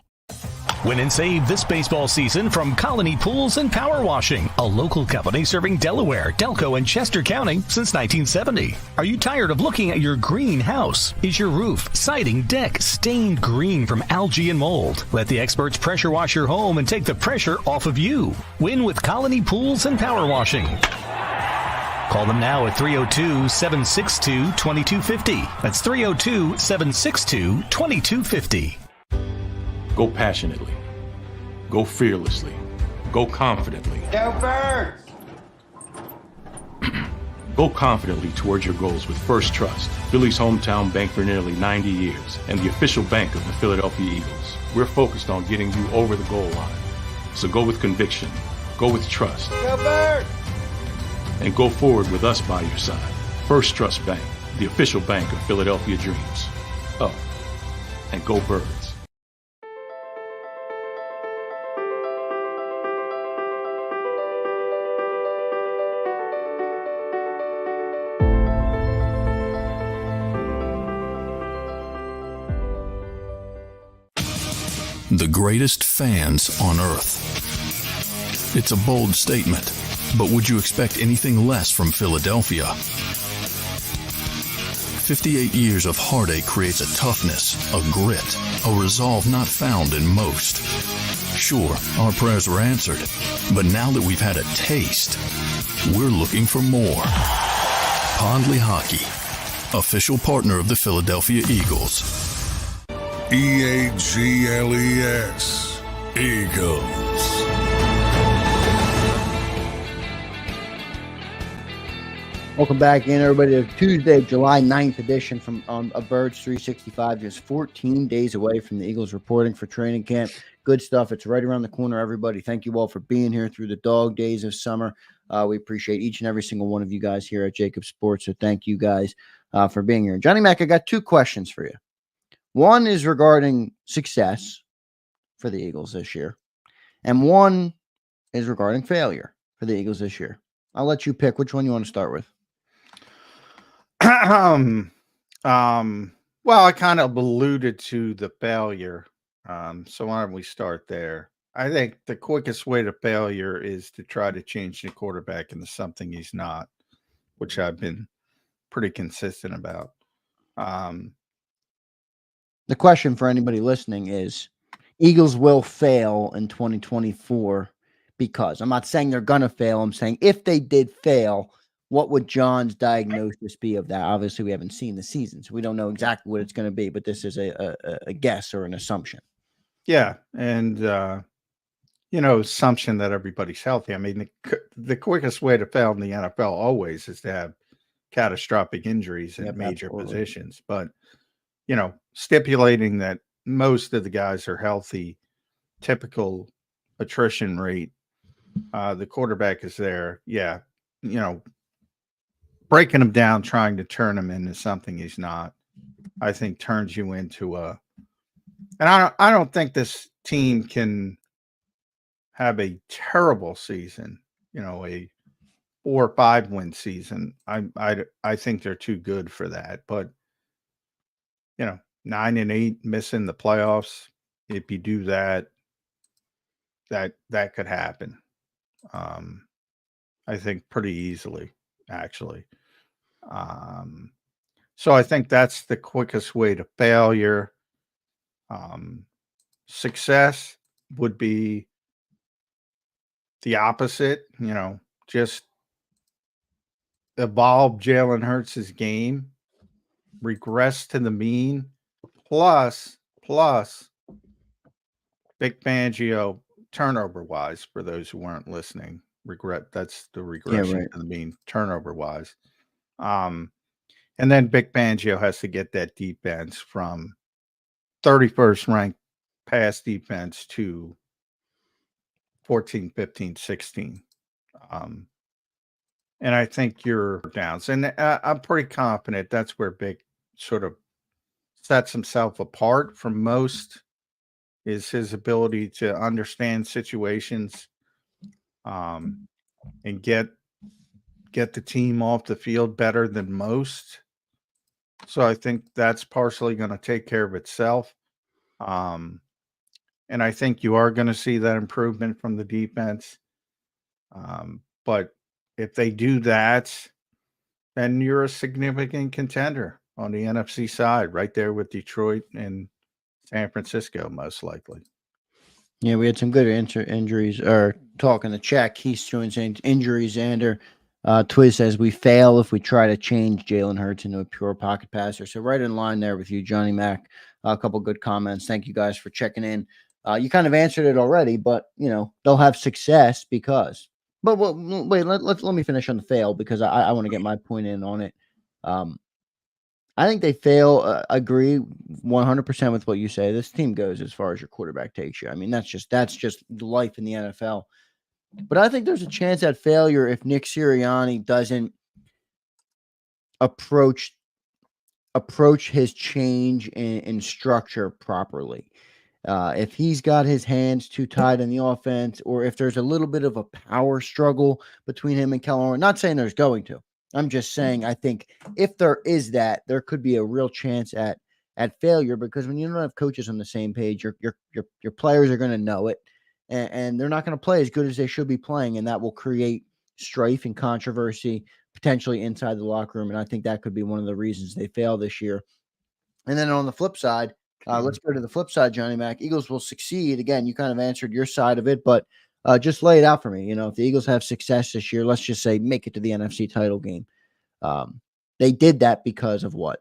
F: Win and save this baseball season from Colony Pools and Power Washing, a local company serving Delaware, Delco, and Chester County since 1970. Are you tired of looking at your green house? Is your roof, siding, deck stained green from algae and mold? Let the experts pressure wash your home and take the pressure off of you. Win with Colony Pools and Power Washing. Call them now at 302-762-2250. That's 302-762-2250.
G: Go passionately. Go fearlessly. Go confidently.
H: Go Birds!
G: Go confidently towards your goals with First Trust, Philly's hometown bank for nearly 90 years, and the official bank of the Philadelphia Eagles. We're focused on getting you over the goal line. So go with conviction. Go with trust.
H: Go Birds!
G: And go forward with us by your side. First Trust Bank, the official bank of Philadelphia dreams. Oh, and go Birds.
A: The greatest fans on earth. It's a bold statement, but would you expect anything less from Philadelphia? 58 years of heartache creates a toughness, a grit, a resolve not found in most. Sure, our prayers were answered, but now that we've had a taste, we're looking for more. Pondley Hockey, official partner of the Philadelphia Eagles. EAGLES, Eagles.
B: Welcome back in, everybody, to Tuesday, July 9th edition from a Birds 365, just 14 days away from the Eagles reporting for training camp. Good stuff. It's right around the corner, everybody. Thank you all for being here through the dog days of summer. We appreciate each and every single one of you guys here at JAKIB Sports, so thank you guys for being here. Johnny Mac, I got two questions for you. One is regarding success for the Eagles this year, and one is regarding failure for the Eagles this year. I'll let you pick which one you want to start with.
C: Well, I kind of alluded to the failure. So why don't we start there? I think the quickest way to failure is to try to change the quarterback into something he's not, which I've been pretty consistent about.
B: The question for anybody listening is, Eagles will fail in 2024 because I'm not saying they're going to fail. I'm saying if they did fail, what would John's diagnosis be of that? Obviously, we haven't seen the season, so we don't know exactly what it's going to be, but this is a guess or an assumption.
C: Yeah. And, assumption that everybody's healthy. I mean, the quickest way to fail in the NFL always is to have catastrophic injuries in major positions. But, stipulating that most of the guys are healthy, typical attrition rate, the quarterback is there. Yeah. Breaking him down, trying to turn him into something he's not, I think turns you into and I don't think this team can have a terrible season, a 4 or 5 win season. I think they're too good for that, but 9-8 missing the playoffs. If you do that could happen. I think pretty easily, actually. So I think that's the quickest way to failure. Success would be the opposite, just evolve Jalen Hurts' game, regress to the mean, plus Vic Fangio turnover-wise, for those who weren't listening. That's the regression to the mean turnover-wise. And then Vic Fangio has to get that defense from 31st ranked pass defense to 14, 15, 16. And I think you're downs. And I'm pretty confident that's where Vic sort of sets himself apart from most, is his ability to understand situations and get the team off the field better than most. So I think that's partially going to take care of itself. And I think you are going to see that improvement from the defense. But if they do that, then you're a significant contender on the NFC side, right there with Detroit and San Francisco, most likely.
B: Yeah, we had some good injuries. Or talking to chat, Keith's showing injuries. Zander, Twiz says we fail if we try to change Jalen Hurts into a pure pocket passer. So right in line there with you, Johnny Mac. A couple good comments. Thank you guys for checking in. You kind of answered it already, but they'll have success because. But wait, let me finish on the fail because I want to get my point in on it. I think they fail. Agree 100% with what you say. This team goes as far as your quarterback takes you. I mean, that's just life in the NFL. But I think there's a chance at failure if Nick Sirianni doesn't approach his change in structure properly. If he's got his hands too tied in the offense, or if there's a little bit of a power struggle between him and Colarulo, not saying there's going to. I'm just saying I think if there is that, there could be a real chance at failure because when you don't have coaches on the same page, your players are going to know it, and they're not going to play as good as they should be playing, and that will create strife and controversy potentially inside the locker room. And I think that could be one of the reasons they fail this year. And then on the flip side, let's go to the flip side, Johnny Mac. Eagles will succeed. Again, you kind of answered your side of it, but just lay it out for me. If the Eagles have success this year, let's just say make it to the NFC title game. They did that because of what?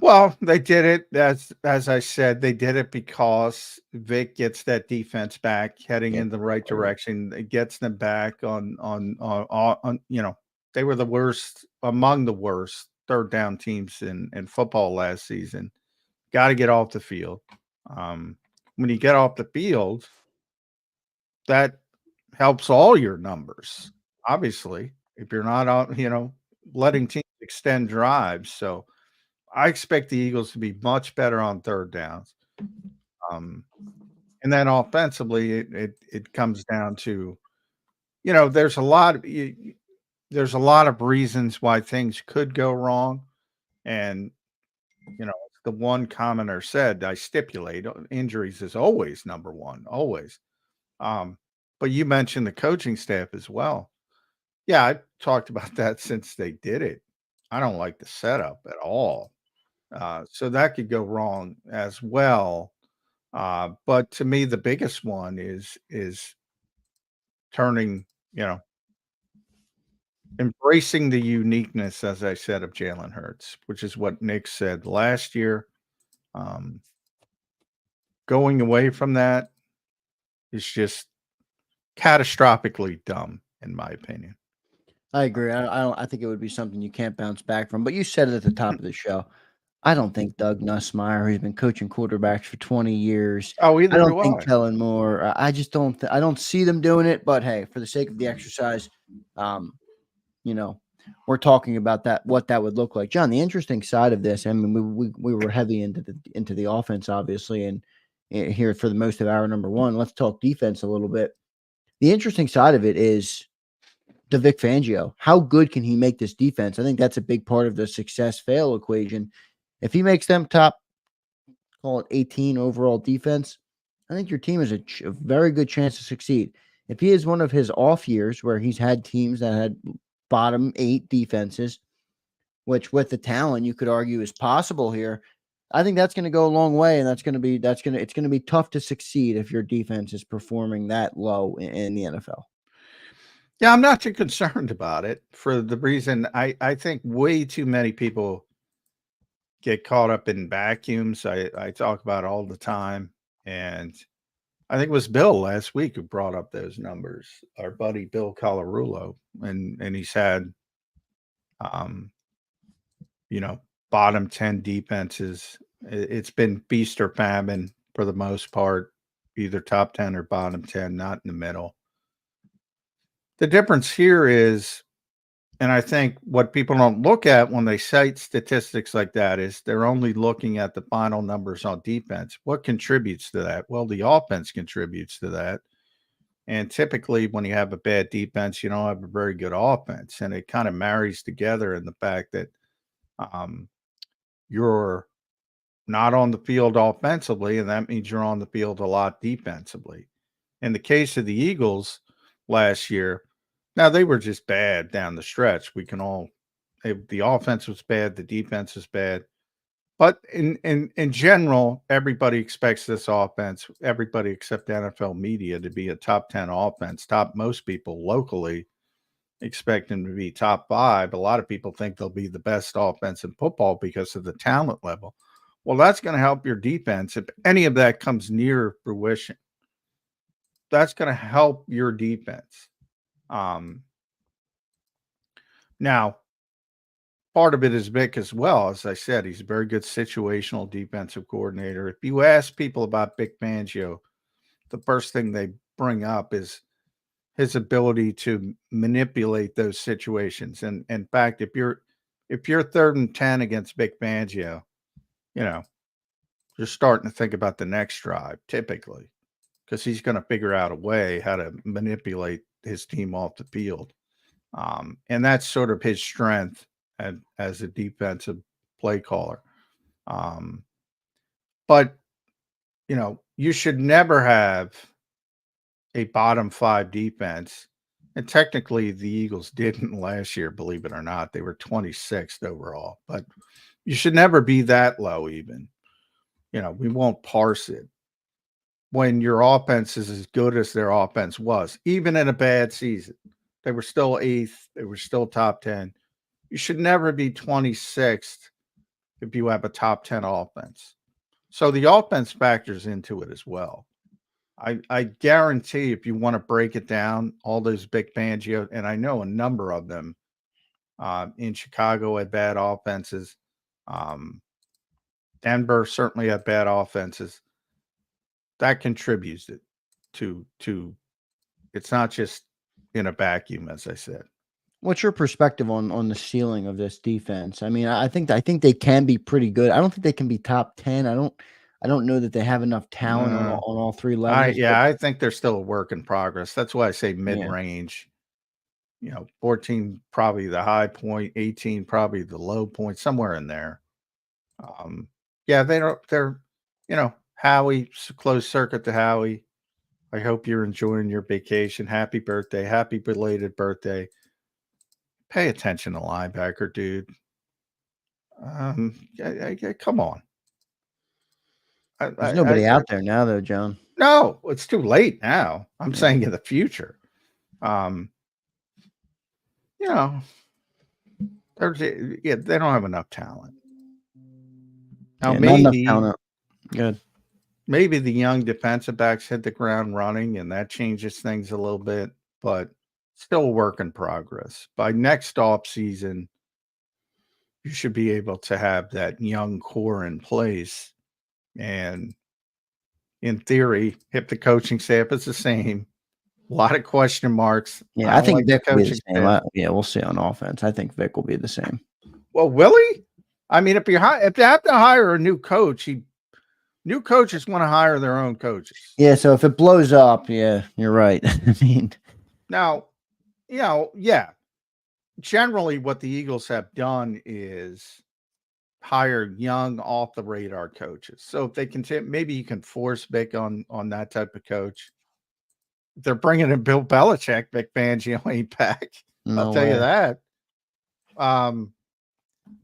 C: Well, they did it as I said, they did it because Vic gets that defense back heading in the right direction. It gets them back on they were the worst among the worst third down teams in football last season. Got to get off the field. When you get off the field, that helps all your numbers. Obviously, if you're not out, letting teams extend drives. So I expect the Eagles to be much better on third downs. And then offensively, it comes down to, there's a lot of reasons why things could go wrong. And, the one commenter said, I stipulate injuries is always number one, always. But you mentioned the coaching staff as well. Yeah, I talked about that since they did it. I don't like the setup at all. So that could go wrong as well. But to me, the biggest one is turning, embracing the uniqueness, as I said, of Jalen Hurts, which is what Nick said last year. Going away from that is just catastrophically dumb, in my opinion.
B: I agree. I think it would be something you can't bounce back from. But you said it at the top of the show. I don't think Doug Nussmeier, who's been coaching quarterbacks for 20 years.
C: Either
B: I don't
C: do
B: think
C: I.
B: Kellen Moore. I just don't. I don't see them doing it. But hey, for the sake of the exercise, we're talking about that. What that would look like, John. The interesting side of this. I mean, we were heavy into the offense, obviously, and here for the most of hour number one. Let's talk defense a little bit. The interesting side of it is the Vic Fangio. How good can he make this defense? I think that's a big part of the success-fail equation. If he makes them top, call it 18 overall defense, I think your team has a very good chance to succeed. If he is one of his off years where he's had teams that had bottom 8 defenses, which with the talent you could argue is possible here, I think that's going to go a long way, and it's going to be tough to succeed if your defense is performing that low in the NFL.
C: Yeah, I'm not too concerned about it for the reason I think way too many people get caught up in vacuums. I talk about it all the time. And I think it was Bill last week who brought up those numbers, our buddy Bill Colarulo. And he's had, bottom 10 defenses. It's been feast or famine for the most part, either top 10 or bottom 10, not in the middle. The difference here is, and I think what people don't look at when they cite statistics like that is they're only looking at the final numbers on defense. What contributes to that? Well, the offense contributes to that. And typically when you have a bad defense, you don't have a very good offense. And it kind of marries together in the fact that your not on the field offensively, and that means you're on the field a lot defensively. In the case of the Eagles last year, now they were just bad down the stretch. We can all the offense was bad, the defense was bad. But in general, everybody expects this offense, everybody except NFL media, to be a top 10 offense. Most people locally expect them to be top 5. A lot of people think they'll be the best offense in football because of the talent level. Well, that's going to help your defense. If any of that comes near fruition, that's going to help your defense. Now, part of it is Vic as well. As I said, he's a very good situational defensive coordinator. If you ask people about Vic Fangio, the first thing they bring up is his ability to manipulate those situations. And in fact, if you're 3rd and 10 against Vic Fangio, you're starting to think about the next drive typically, because he's going to figure out a way how to manipulate his team off the field. And that's sort of his strength as a defensive play caller. But, you should never have a bottom 5 defense. And technically the Eagles didn't last year, believe it or not. They were 26th overall, but you should never be that low even. We won't parse it when your offense is as good as their offense was, even in a bad season. They were still 8th. They were still top 10. You should never be 26th if you have a top 10 offense. So the offense factors into it as well. I guarantee if you want to break it down, all those Vic Fangio, and I know a number of them in Chicago had bad offenses. Denver certainly had bad offenses. That contributes it to it's not just in a vacuum, as I said.
B: What's your perspective on the ceiling of this defense? I mean, I think they can be pretty good. I don't think they can be top 10. I don't know that they have enough talent on all 3 levels.
C: I think they're still a work in progress. That's why I say mid-range. 14 probably the high point, 18 probably the low point, somewhere in there. They're Howie, closed circuit to Howie. I hope you're enjoying your vacation. Happy birthday. Happy belated birthday. Pay attention to linebacker, dude. Come on.
B: There's nobody out there now, though, John.
C: No, it's too late now. I'm saying in the future. They don't have enough talent. Now, maybe
B: Good.
C: Maybe the young defensive backs hit the ground running, and that changes things a little bit, but still a work in progress. By next off season, you should be able to have that young core in place. And in theory, if the coaching staff is the same, a lot of question marks.
B: Yeah, I think Vic will be the same. We'll see on offense. I think Vic will be the same.
C: Well, will he? I mean, if you have to hire a new coach, new coaches want to hire their own coaches.
B: Yeah, so if it blows up, yeah, you're right. I mean,
C: now, generally what the Eagles have done is hire young, off-the-radar coaches. So if they can, maybe you can force Vic on that type of coach. If they're bringing in Bill Belichick, Vic Fangio ain't back. I'll tell you that.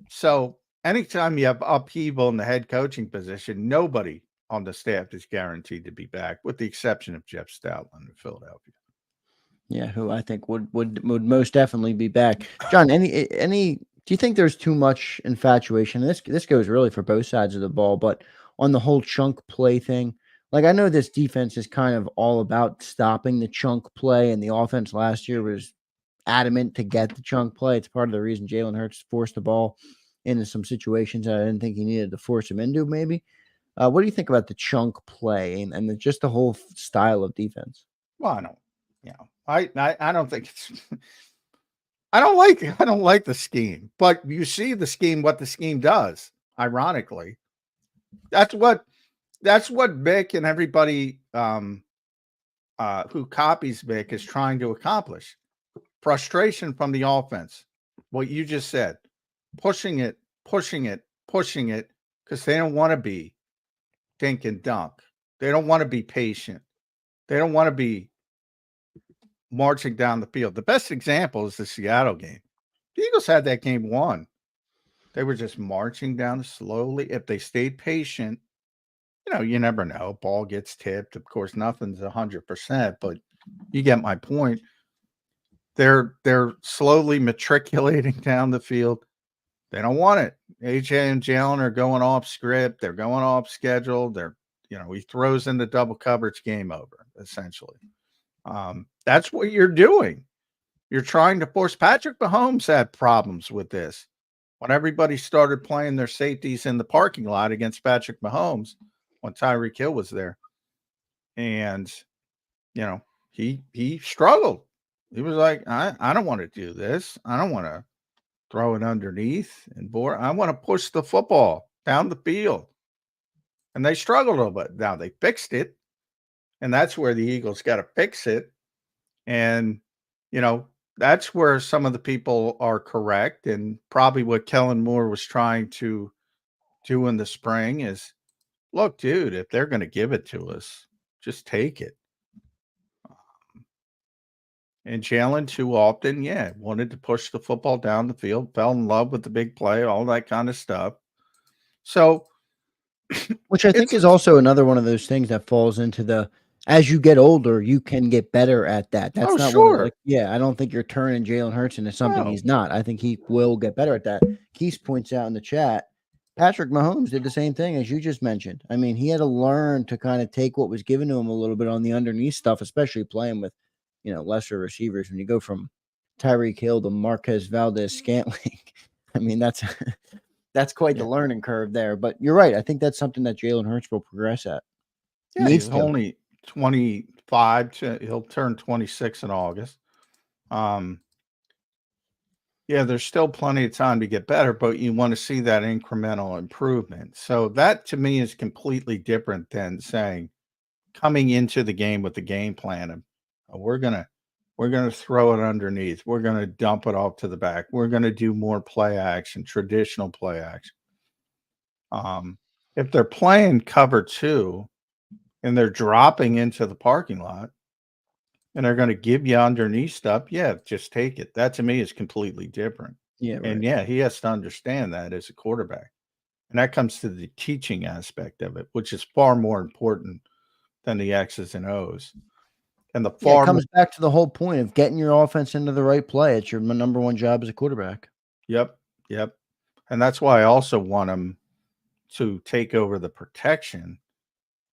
C: So anytime you have upheaval in the head coaching position, nobody on the staff is guaranteed to be back, with the exception of Jeff Stoutland in Philadelphia.
B: Yeah, who I think would most definitely be back. John, do you think there's too much infatuation? This goes really for both sides of the ball, but on the whole chunk play thing, like I know this defense is kind of all about stopping the chunk play, and the offense last year was adamant to get the chunk play. It's part of the reason Jalen Hurts forced the ball into some situations that I didn't think he needed to force him into, maybe. What do you think about the chunk play and just the whole style of defense?
C: Well, I don't, I don't think it's, I don't like the scheme, but you see the scheme, what the scheme does, ironically. That's what Vic and everybody who copies Vic is trying to accomplish. Frustration from the offense. What you just said. Pushing it, because they don't want to be dink and dunk. They don't want to be patient. They don't want to be marching down the field. The best example is the Seattle game. The Eagles had that game won. They were just marching down slowly. If they stayed patient, you never know. Ball gets tipped. Of course, nothing's 100%, but you get my point. They're slowly matriculating down the field. They don't want it. AJ and Jalen are going off script. They're going off schedule. He throws in the double coverage, game over, essentially. That's what you're doing. You're trying to force. Patrick Mahomes had problems with this. When everybody started playing their safeties in the parking lot against Patrick Mahomes, when Tyreek Hill was there. And, he struggled. He was like, I don't want to do this. I don't want to throw it underneath and bore. I want to push the football down the field. And they struggled a little bit. Now they fixed it. And that's where the Eagles got to fix it. And, that's where some of the people are correct. And probably what Kellen Moore was trying to do in the spring is, look, dude, if they're going to give it to us, just take it. And Jalen too often, wanted to push the football down the field, fell in love with the big play, all that kind of stuff. So,
B: which I think is also another one of those things that falls into as you get older, you can get better at that. That's not
C: sure.
B: I don't think you're turning Jalen Hurts into something he's not. I think he will get better at that. Keith points out in the chat, Patrick Mahomes did the same thing as you just mentioned. I mean, he had to learn to kind of take what was given to him a little bit on the underneath stuff, especially playing with, lesser receivers. When you go from Tyreek Hill to Marquez Valdez-Scantling, I mean, that's quite the learning curve there. But you're right. I think that's something that Jalen Hurts will progress at.
C: Yeah, he's only 25. He'll turn 26 in August. There's still plenty of time to get better, but you want to see that incremental improvement. So that to me is completely different than saying coming into the game with the game plan of we're gonna throw it underneath. We're gonna dump it off to the back. We're gonna do more play action, traditional play action. If they're playing cover 2 and they're dropping into the parking lot and they're going to give you underneath stuff, just take it. That to me is completely different.
B: Yeah. Right.
C: And he has to understand that as a quarterback. And that comes to the teaching aspect of it, which is far more important than the X's and O's. And it
B: comes back to the whole point of getting your offense into the right play. It's your number one job as a quarterback.
C: Yep. And that's why I also want him to take over the protection,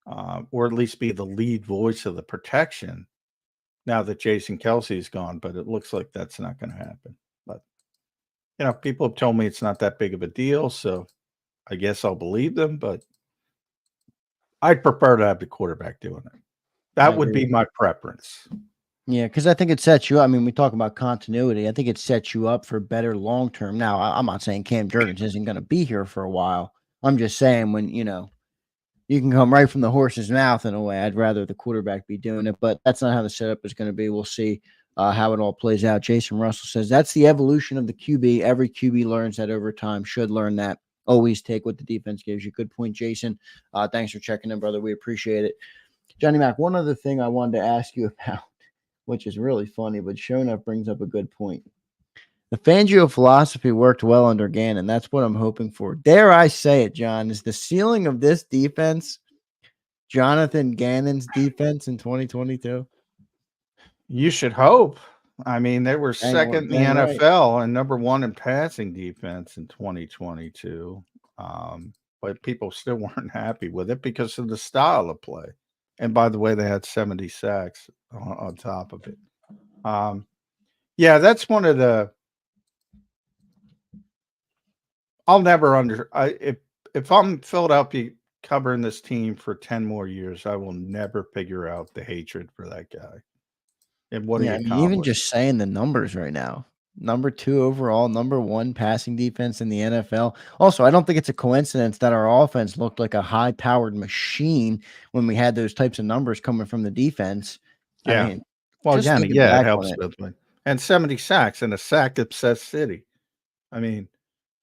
C: or at least be the lead voice of the protection now that Jason Kelsey's gone. But it looks like that's not going to happen. But, people have told me it's not that big of a deal, so I guess I'll believe them. But I'd prefer to have the quarterback doing it. That would be my preference.
B: Yeah, because I think it sets you up. I mean, we talk about continuity. I think it sets you up for better long term. Now, I'm not saying Cam Jurgens isn't going to be here for a while. I'm just saying when, you can come right from the horse's mouth in a way. I'd rather the quarterback be doing it, but that's not how the setup is going to be. We'll see how it all plays out. Jason Russell says that's the evolution of the QB. Every QB learns that over time, should learn that. Always take what the defense gives you. Good point, Jason. Thanks for checking in, brother. We appreciate it. Johnny Mac, one other thing I wanted to ask you about, which is really funny, but Shona brings up a good point. The Fangio philosophy worked well under Ganon. That's what I'm hoping for. Dare I say it, John? Is the ceiling of this defense Jonathan Gannon's defense in 2022?
C: You should hope. I mean, they were second in the NFL and number 1 in passing defense in 2022. But people still weren't happy with it because of the style of play. And by the way, they had 70 sacks on top of it. That's one of the. I'll never if I'm Philadelphia covering this team for 10 more years, I will never figure out the hatred for that guy. And what
B: even just saying the numbers right now. Number 2 overall, number 1 passing defense in the NFL. Also, I don't think it's a coincidence that our offense looked like a high-powered machine when we had those types of numbers coming from the defense.
C: Yeah.
B: I mean,
C: it helps with me. And 70 sacks in a sack-obsessed city. I mean,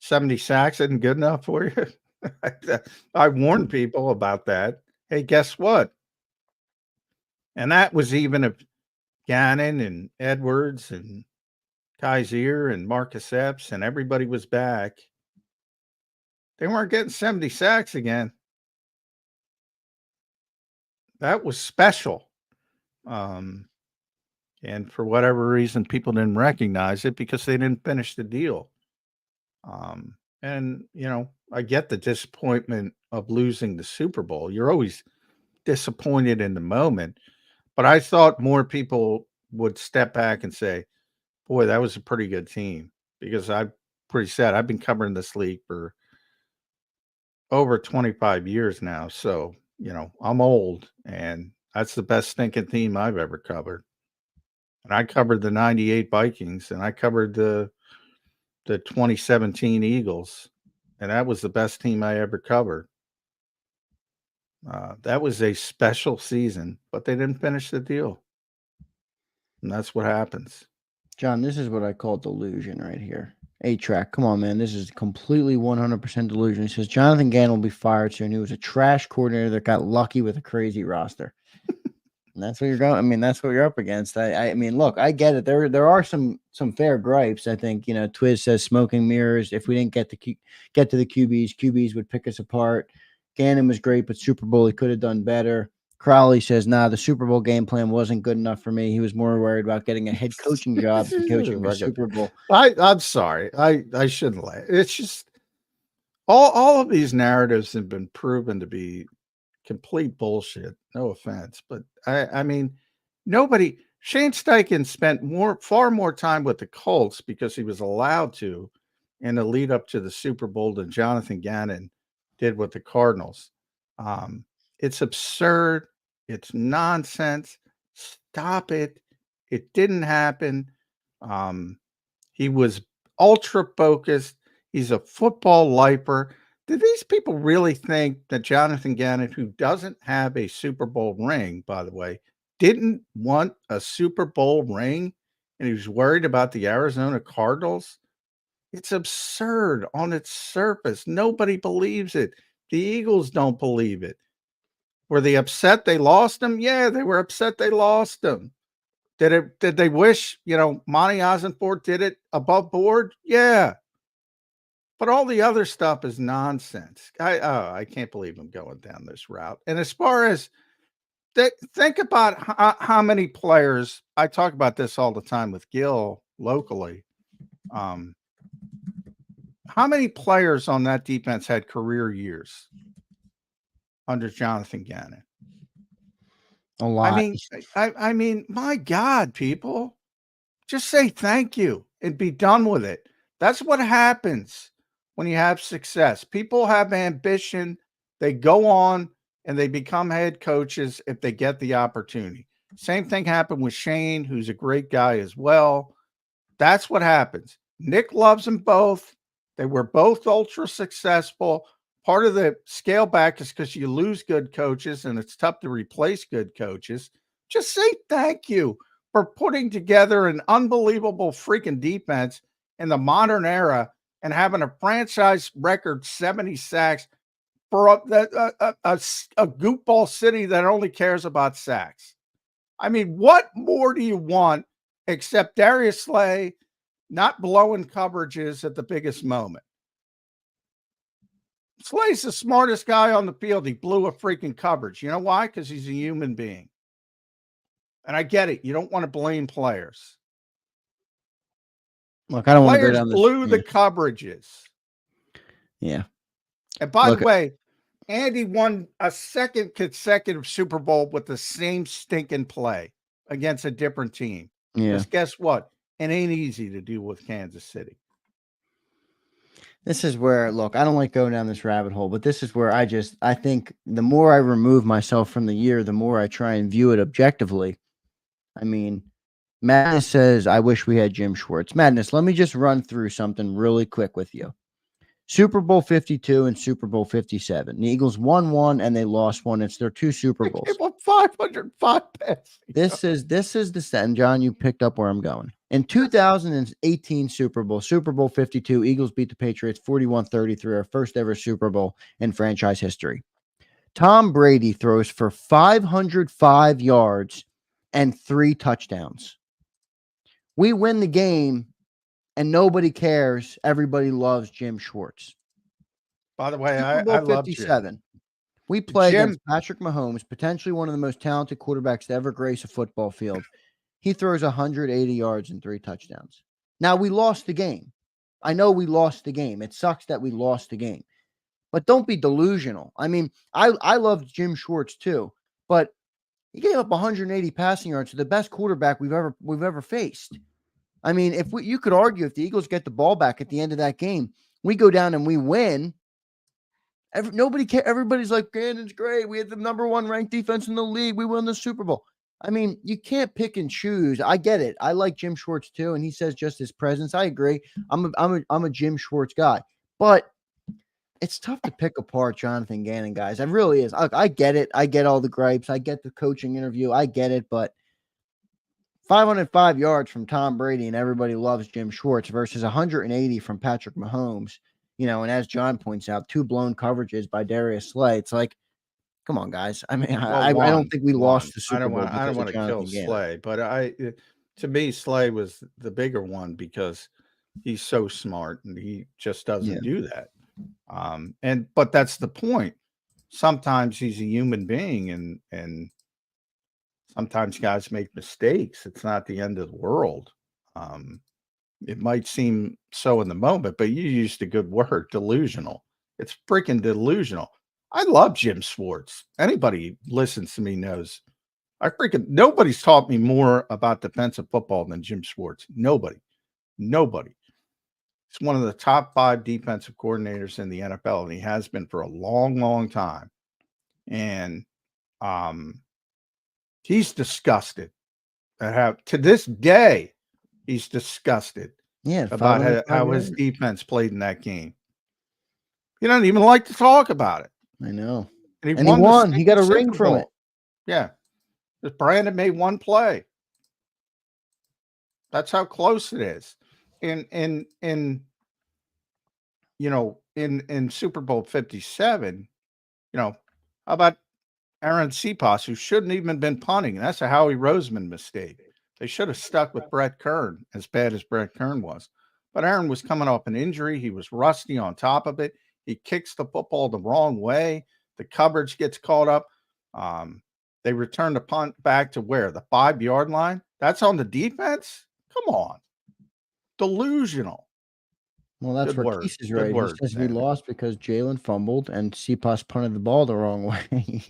C: 70 sacks isn't good enough for you? I warned people about that. Hey, guess what? And that was even if Ganon and Edwards and Kaiser and Marcus Epps and everybody was back. They weren't getting 70 sacks again. That was special. And for whatever reason, people didn't recognize it because they didn't finish the deal. And, you know, I get the disappointment of losing the Super Bowl. You're always disappointed in the moment. But I thought more people would step back and say, boy, that was a pretty good team. Because I'm pretty sad. I've been covering this league for over 25 years now. So, you know, I'm old. And that's the best stinking team I've ever covered. And I covered the 98 Vikings. And I covered the 2017 Eagles, and that was the best team I ever covered. That was a special season, but they didn't finish the deal. And that's what happens.
B: John, this is what I call delusion right here. A-Track, come on, man. This is completely 100% delusion. He says Jonathan Gannon will be fired soon. He was a trash coordinator that got lucky with a crazy roster. And that's what you're going. I mean, that's what you're up against. I mean, look, I get it. There are some fair gripes. I think, you know, Twiz says smoking mirrors. If we didn't get to the QBs would pick us apart. Gannon was great, but Super Bowl he could have done better. Crowley says, nah, the Super Bowl game plan wasn't good enough for me. He was more worried about getting a head coaching job than coaching the Super Bowl.
C: I'm sorry. I shouldn't lie. It's just all of these narratives have been proven to be complete bullshit. No offense, but I mean, Shane Steichen spent far more time with the Colts because he was allowed to in the lead up to the Super Bowl than Jonathan Gannon did with the Cardinals. It's absurd. It's nonsense. Stop it. It didn't happen. He was ultra focused. He's a football lifer. Do these people really think that Jonathan Gannon, who doesn't have a Super Bowl ring, by the way, didn't want a Super Bowl ring and he was worried about the Arizona Cardinals? It's absurd on its surface. Nobody believes it. The Eagles don't believe it. Were they upset they lost him? Yeah, they were upset they lost him. Did they wish, you know, Monty Ossenfort did it above board? Yeah. But all the other stuff is nonsense. I can't believe I'm going down this route. And as far as think about how many players, I talk about this all the time with Gil locally. How many players on that defense had career years under Jonathan Gannon?
B: A lot.
C: I mean, my God, people, just say thank you and be done with it. That's what happens when you have success. People have ambition. They go on and they become head coaches if they get the opportunity. Same thing happened with Shane, who's a great guy as well. That's what happens. Nick loves them both. They were both ultra successful. Part of the scale back is because you lose good coaches and it's tough to replace good coaches. Just say thank you for putting together an unbelievable freaking defense in the modern era and having a franchise record 70 sacks for a goofball city that only cares about sacks. I mean, what more do you want except Darius Slay not blowing coverages at the biggest moment? Slay's the smartest guy on the field. He blew a freaking coverage. You know why? Because he's a human being. And I get it. You don't want to blame players.
B: Look, I don't want to go
C: Players
B: down this.
C: blew the coverages.
B: Yeah.
C: And by the way, Andy won a second consecutive Super Bowl with the same stinking play against a different team.
B: Yeah.
C: Because guess what? It ain't easy to do with Kansas City.
B: This is where, look, I don't like going down this rabbit hole, but this is where I think the more I remove myself from the year, the more I try and view it objectively. I mean, Madness says, I wish we had Jim Schwartz. Madness, let me just run through something really quick with you. Super Bowl 52 and Super Bowl 57. The Eagles won one and they lost one. It's their two Super Bowls.
C: They won 505 passes.
B: This is the sentence, John, you picked up where I'm going. In 2018 Super Bowl 52, Eagles beat the Patriots 41-33, our first ever Super Bowl in franchise history. Tom Brady throws for 505 yards and 3 touchdowns. We win the game, and nobody cares. Everybody loves Jim Schwartz.
C: By the way,
B: Super Bowl
C: I love Jim.
B: 57. We play
C: Jim-
B: against Patrick Mahomes, potentially one of the most talented quarterbacks to ever grace a football field. He throws 180 yards and 3 touchdowns. Now, we lost the game. I know we lost the game. It sucks that we lost the game. But don't be delusional. I mean, I love Jim Schwartz too, but he gave up 180 passing yards to the best quarterback we've ever faced. I mean, you could argue if the Eagles get the ball back at the end of that game, we go down and we win. Nobody cares. Everybody's like, Ganon's great. We had the number 1 ranked defense in the league. We won the Super Bowl. I mean, you can't pick and choose. I get it. I like Jim Schwartz too, and he says just his presence. I agree. I'm a Jim Schwartz guy, but it's tough to pick apart Jonathan Gannon, guys. It really is. I get it. I get all the gripes. I get the coaching interview. I get it, but 505 yards from Tom Brady and everybody loves Jim Schwartz versus 180 from Patrick Mahomes. You know, and as John points out, 2 blown coverages by Darius Slay. It's like, come on, guys. I mean, I don't think we lost the Super Bowl.
C: I don't want to kill Slay, but to me, Slay was the bigger one because he's so smart and he just doesn't do that. But that's the point. Sometimes he's a human being, and sometimes guys make mistakes. It's not the end of the world. It might seem so in the moment, but you used a good word, delusional. It's freaking delusional. I love Jim Schwartz. Anybody who listens to me knows nobody's taught me more about defensive football than Jim Schwartz. Nobody. He's one of the top 5 defensive coordinators in the NFL, and he has been for a long, long time. And he's disgusted at how, to this day, he's disgusted about how his defense played in that game. He doesn't even like to talk about it.
B: I know.
C: And
B: he won. He got a ring from it.
C: Yeah. Just Brandon made 1 play. That's how close it is. In Super Bowl 57, how about Aaron Cepas, who shouldn't even been punting? That's a Howie Roseman mistake. They should have stuck with Brett Kern, as bad as Brett Kern was. But Aaron was coming off an injury. He was rusty on top of it. He kicks the football the wrong way. The coverage gets caught up. They return the punt back to where? The 5-yard line? That's on the defense? Come on. Delusional.
B: Well, that's where Keith is right. He says we lost because Jalen fumbled and Cepas punted the ball the wrong way.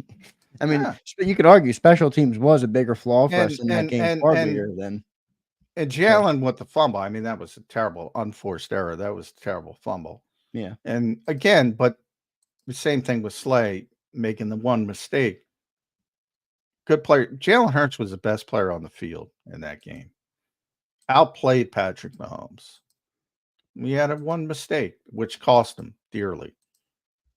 B: I mean, you could argue special teams was a bigger flaw for us in that game. Far bigger than.
C: And Jalen with the fumble. I mean, that was a terrible unforced error. That was a terrible fumble.
B: Yeah.
C: And again, but the same thing with Slay making the 1 mistake. Good player. Jalen Hurts was the best player on the field in that game. Outplayed Patrick Mahomes. We had 1 mistake, which cost him dearly.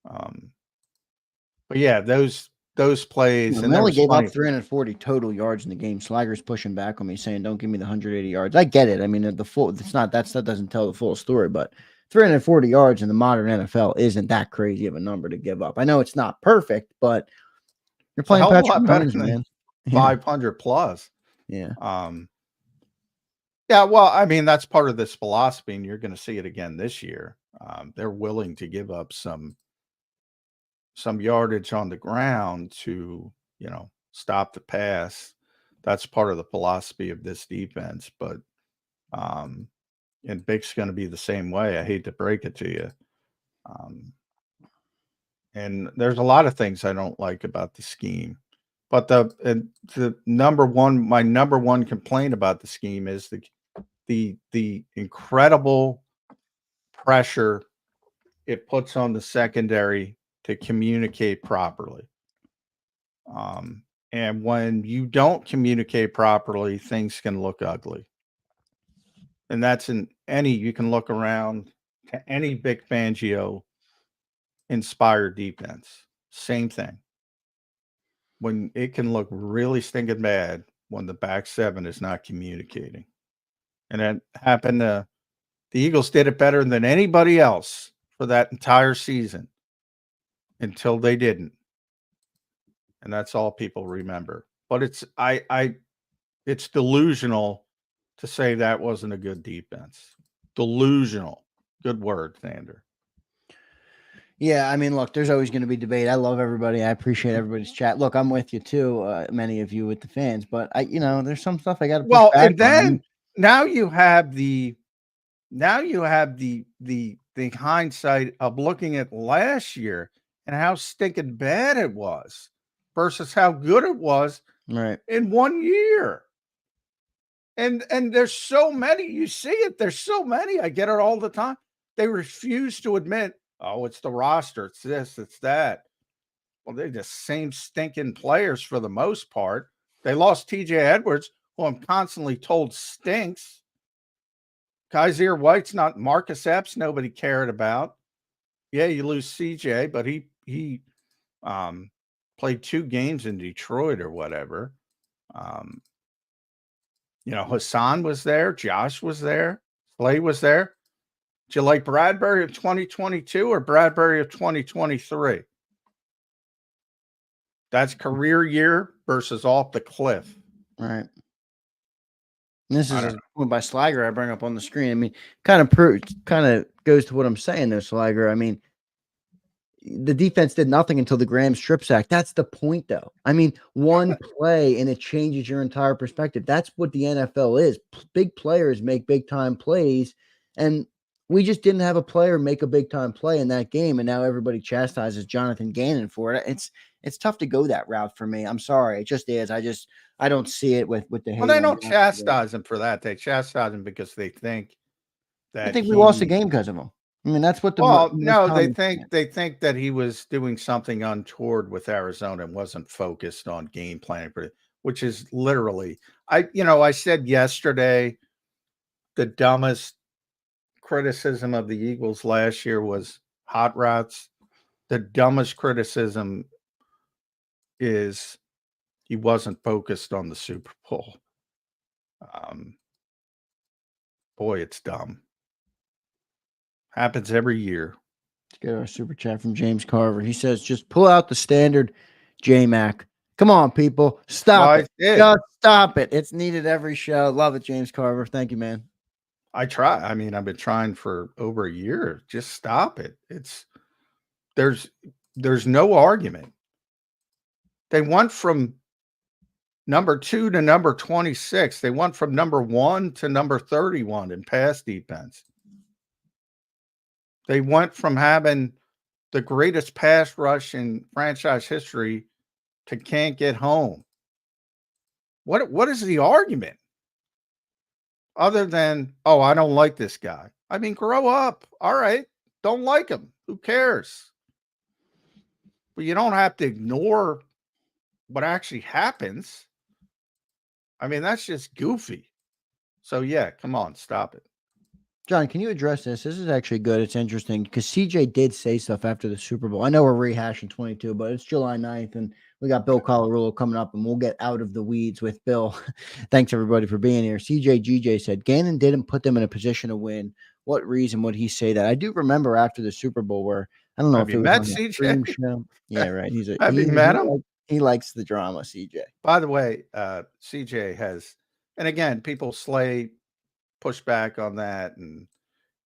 C: But yeah, those plays.
B: And they only gave up 340 total yards in the game. Slager's pushing back on me, saying, "Don't give me the 180 yards." I get it. I mean, that doesn't tell the full story, but 340 yards in the modern NFL isn't that crazy of a number to give up. I know it's not perfect, but you're playing Patrick Mahomes, man.
C: 500 plus.
B: Yeah.
C: Yeah, well, I mean, that's part of this philosophy, and you're going to see it again this year. They're willing to give up some yardage on the ground to, stop the pass. That's part of the philosophy of this defense. But and Bick's going to be the same way. I hate to break it to you. And there's a lot of things I don't like about the scheme. But my number one complaint about the scheme is the incredible pressure it puts on the secondary to communicate properly. And when you don't communicate properly, things can look ugly. And that's you can look around to any Vic Fangio inspired defense. Same thing. When it can look really stinking bad when the back 7 is not communicating. And it happened to the Eagles did it better than anybody else for that entire season until they didn't. And that's all people remember. But it's it's delusional to say that wasn't a good defense. Delusional. Good word, Zander.
B: Yeah, I mean, look, there's always going to be debate. I love everybody. I appreciate everybody's chat. Look, I'm with you too, many of you with the fans, but there's some stuff I got to push
C: Well,
B: back
C: and
B: on.
C: then now you have the hindsight of looking at last year and how stinking bad it was versus how good it was
B: Right.
C: in 1 year. And there's so many, you see it, there's so many. I get it all the time. They refuse to admit, oh, it's the roster, it's this, it's that. Well, they're the same stinking players for the most part. They lost TJ Edwards, who I'm constantly told stinks. Kaiser White's not Marcus Epps, nobody cared about. Yeah, you lose CJ, but he played 2 games in Detroit or whatever. Hassan was there, Josh was there, Slay was there. Do you like Bradbury of 2022 or Bradbury of 2023? That's career year versus off the cliff.
B: Right. And this is a point by Slager I bring up on the screen. I mean, kind of goes to what I'm saying there, Slager. I mean, the defense did nothing until the Graham strip sack. That's the point, though. I mean, one play and it changes your entire perspective. That's what the NFL is. Big players make big-time plays, and we just didn't have a player make a big-time play in that game, and now everybody chastises Jonathan Ganon for it. It's tough to go that route for me. I'm sorry. It just is. I don't see it with the hate.
C: Well, they don't chastise him for that. They chastise him because they think that
B: I think we lost the game because of him. I mean, that's what the
C: they think that he was doing something untoward with Arizona and wasn't focused on game planning for it, which is literally I said yesterday the dumbest criticism of the Eagles last year was hot routes. The dumbest criticism is he wasn't focused on the Super Bowl. Boy, it's dumb. Happens every year.
B: Let's get our super chat from James Carver. He says, just pull out the standard J-Mac. Come on, people. Stop it. Just stop it. It's needed every show. Love it, James Carver. Thank you, man.
C: I try. I mean, I've been trying for over a year. Just stop it. There's no argument. They went from number 2 to number 26. They went from number 1 to number 31 in pass defense. They went from having the greatest pass rush in franchise history to can't get home. What is the argument? Other than, oh, I don't like this guy. I mean, grow up. All right. Don't like him. Who cares? But you don't have to ignore what actually happens. I mean, that's just goofy. So, yeah, come on, stop it.
B: John, can you address this? This is actually good. It's interesting because CJ did say stuff after the Super Bowl. I know we're rehashing 22, but it's July 9th, and we got Bill Colarulo coming up, and we'll get out of the weeds with Bill. Thanks, everybody, for being here. CJ GJ said, Ganon didn't put them in a position to win. What reason would he say that? I do remember after the Super Bowl where, I don't know if it was on the stream show. Yeah, right.
C: Have you met him?
B: He likes the drama, CJ.
C: By the way, CJ has, and again, people push back on that and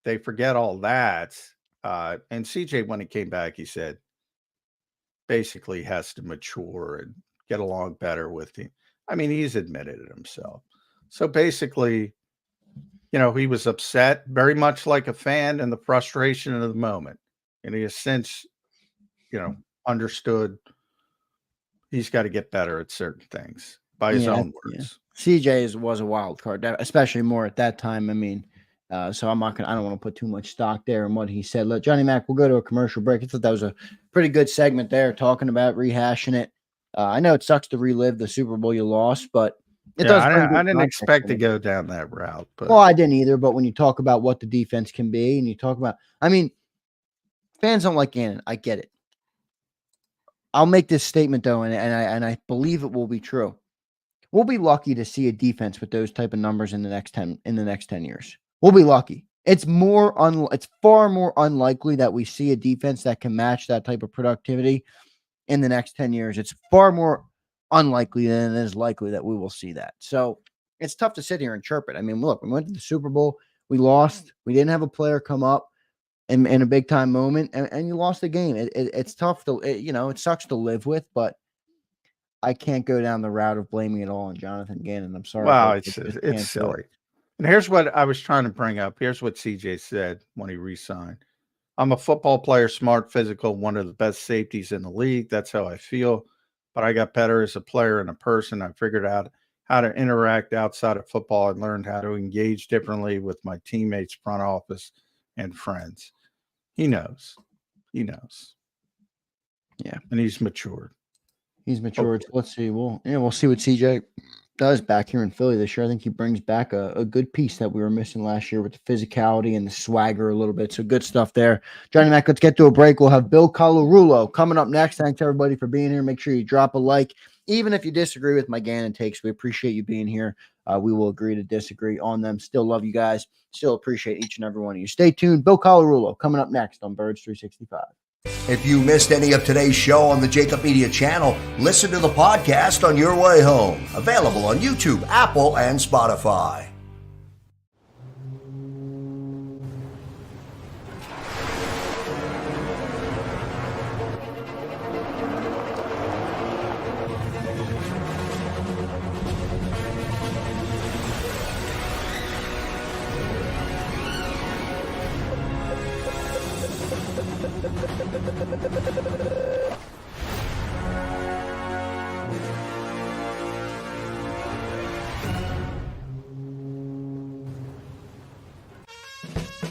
C: they forget all that. And CJ, when he came back, he said basically has to mature and get along better with him. I mean, he's admitted it himself. So basically, he was upset, very much like a fan, and the frustration of the moment. And he has since, understood he's got to get better at certain things by his own words.
B: Yeah. CJ was a wild card, especially more at that time. I mean, so I don't want to put too much stock there in what he said. Look, Johnny Mac, we'll go to a commercial break. I thought that was a pretty good segment there, talking about rehashing it. I know it sucks to relive the Super Bowl you lost, but it does.
C: I didn't expect to go down that route. But.
B: Well, I didn't either. But when you talk about what the defense can be, and you talk about, I mean, fans don't like Ganon. I get it. I'll make this statement though, and I believe it will be true. We'll be lucky to see a defense with those type of numbers in the next 10 years. We'll be lucky. It's far more unlikely that we see a defense that can match that type of productivity in the next 10 years. It's far more unlikely than it is likely that we will see that. So it's tough to sit here and chirp it. I mean, look, we went to the Super Bowl, we lost, we didn't have a player come up in a big time moment, and you lost the game. It's tough to, it sucks to live with, but I can't go down the route of blaming it all on Jonathan Gannon. I'm sorry.
C: Wow, it's silly. And here's what I was trying to bring up. Here's what CJ said when he re-signed. I'm a football player, smart, physical, one of the best safeties in the league. That's how I feel. But I got better as a player and a person. I figured out how to interact outside of football. I learned how to engage differently with my teammates, front office, and friends. He knows. He knows.
B: Yeah.
C: And he's matured.
B: He's matured. Let's see. We'll see what CJ does back here in Philly this year. I think he brings back a good piece that we were missing last year with the physicality and the swagger a little bit. So good stuff there. Johnny Mac, let's get to a break. We'll have Bill Colarulo coming up next. Thanks everybody for being here. Make sure you drop a like. Even if you disagree with my Gannon takes, we appreciate you being here. We will agree to disagree on them. Still love you guys. Still appreciate each and every one of you. Stay tuned. Bill Colarulo coming up next on Birds 365.
D: If you missed any of today's show on the JAKIB Media channel, listen to the podcast on your way home. Available on YouTube, Apple, and Spotify.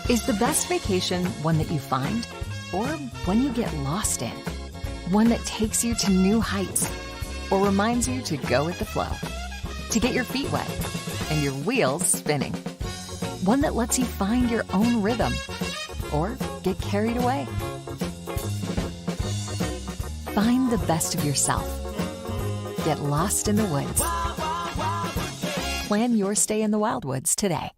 E: Is the best vacation one that you find, or one you get lost in? One that takes you to new heights, or reminds you to go with the flow? To get your feet wet and your wheels spinning? One that lets you find your own rhythm, or get carried away? Find the best of yourself. Get lost in the woods. Plan your stay in the Wildwoods today.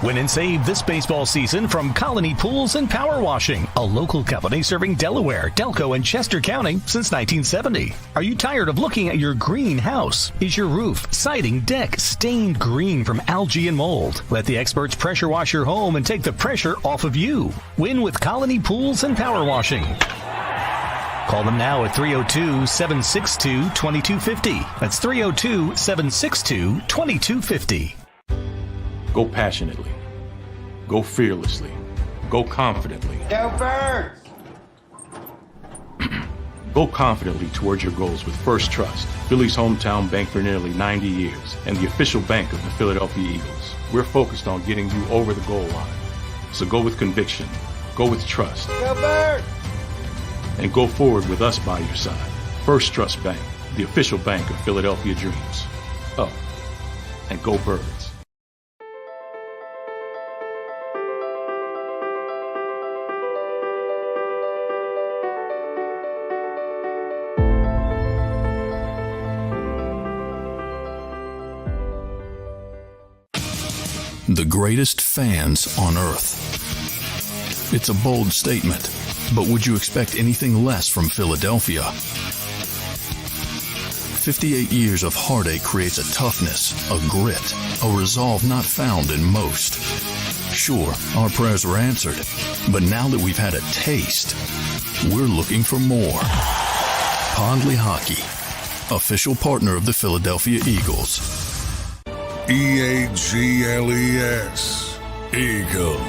F: Win and save this baseball season from Colony Pools and Power Washing, a local company serving Delaware, Delco, and Chester County since 1970. Are you tired of looking at your green house? Is your roof, siding, deck stained green from algae and mold? Let the experts pressure wash your home and take the pressure off of you. Win with Colony Pools and Power Washing. Call them now at 302-762-2250. That's 302-762-2250.
G: Go passionately. Go fearlessly. Go confidently.
B: Go Birds!
G: Go confidently towards your goals with First Trust, Philly's hometown bank for nearly 90 years and the official bank of the Philadelphia Eagles. We're focused on getting you over the goal line. So go with conviction. Go with trust.
B: Go Birds!
G: And go forward with us by your side. First Trust Bank, the official bank of Philadelphia dreams. Oh, and go Birds.
A: The greatest fans on earth. It's a bold statement, but would you expect anything less from Philadelphia? 58 years of heartache creates a toughness, a grit, a resolve not found in most. Sure, our prayers were answered, but now that we've had a taste, we're looking for more. Pondley Hockey, official partner of the Philadelphia Eagles.
H: EAGLES, Eagles.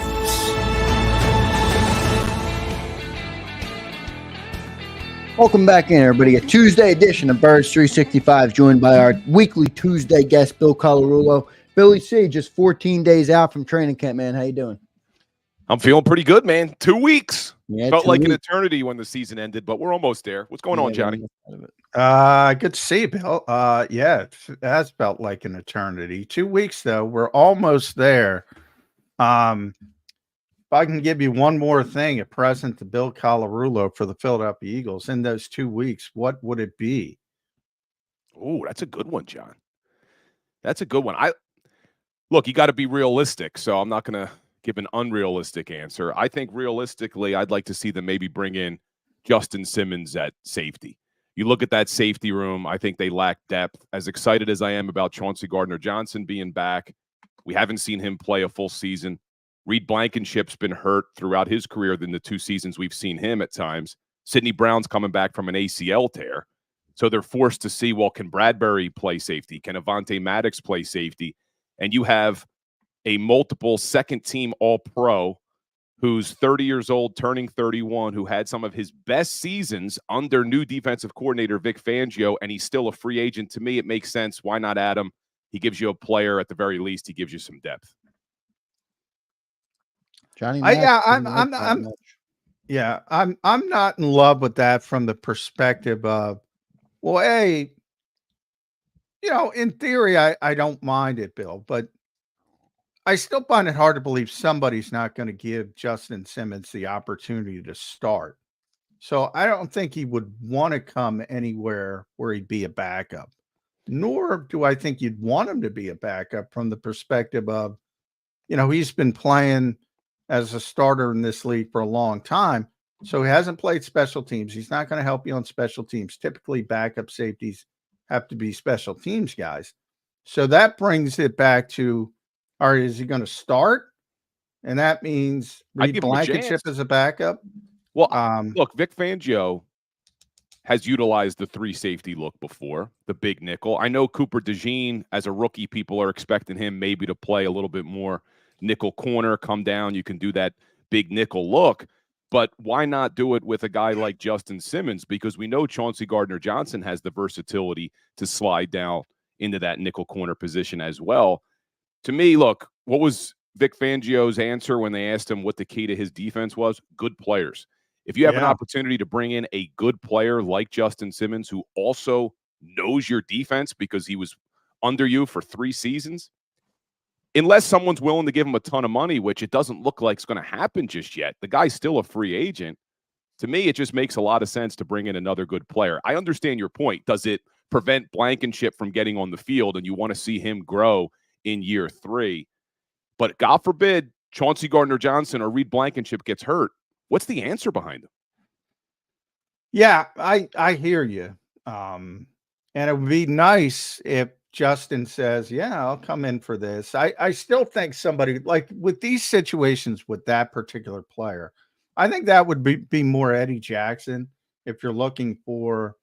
B: Welcome back in, everybody. A Tuesday edition of Birds 365, joined by our weekly Tuesday guest, Bill Colarulo. Billy C, just 14 days out from training camp, man. How you doing?
I: I'm feeling pretty good, man. 2 weeks.
B: Yeah,
I: Felt like an
B: weeks.
I: eternity when the season ended, but we're almost there. What's going on, Johnny?
C: Good to see you, Bill. Yeah, it has felt like an eternity. 2 weeks, though. We're almost there. If I can give you one more thing, a present to Bill Colarulo for the Philadelphia Eagles in those 2 weeks, what would it be?
I: Oh, that's a good one, John. That's a good one. Look, you got to be realistic, so I'm not going to give an unrealistic answer. I think realistically, I'd like to see them maybe bring in Justin Simmons at safety. You look at that safety room, I think they lack depth. As excited as I am about Chauncey Gardner-Johnson being back, we haven't seen him play a full season. Reed Blankenship's been hurt throughout his career than the 2 seasons we've seen him at times. Sidney Brown's coming back from an ACL tear. So they're forced to see, well, can Bradbury play safety? Can Avonte Maddox play safety? And you have a multiple second-team All-Pro who's 30 years old, turning 31, who had some of his best seasons under new defensive coordinator Vic Fangio, and he's still a free agent. To me, it makes sense. Why not add him? He gives you a player. At the very least, he gives you some depth.
B: Johnny,
C: I'm not in love with that from the perspective of, well, in theory, I don't mind it, Bill, but I still find it hard to believe somebody's not going to give Justin Simmons the opportunity to start. So I don't think he would want to come anywhere where he'd be a backup, nor do I think you'd want him to be a backup from the perspective of, he's been playing as a starter in this league for a long time. So he hasn't played special teams. He's not going to help you on special teams. Typically, backup safeties have to be special teams guys. So that brings it back to, all right, is he going to start? And that means Reed Blankenship as a backup.
I: Well, look, Vic Fangio has utilized the 3 safety look before, the big nickel. I know Cooper DeJean, as a rookie, people are expecting him maybe to play a little bit more nickel corner, come down. You can do that big nickel look. But why not do it with a guy like Justin Simmons? Because we know Chauncey Gardner-Johnson has the versatility to slide down into that nickel corner position as well. To me, look, what was Vic Fangio's answer when they asked him what the key to his defense was? Good players. If you have an opportunity to bring in a good player like Justin Simmons, who also knows your defense because he was under you for 3 seasons, unless someone's willing to give him a ton of money, which it doesn't look like it's going to happen just yet, the guy's still a free agent. To me, it just makes a lot of sense to bring in another good player. I understand your point. Does it prevent Blankenship from getting on the field and you want to see him grow in year 3? But God forbid Chauncey Gardner-Johnson or Reed Blankenship gets hurt. What's the answer behind him?
C: Yeah, I hear you. And it would be nice if Justin says, yeah, I'll come in for this. I still think somebody, like with these situations with that particular player, I think that would be more Eddie Jackson if you're looking for,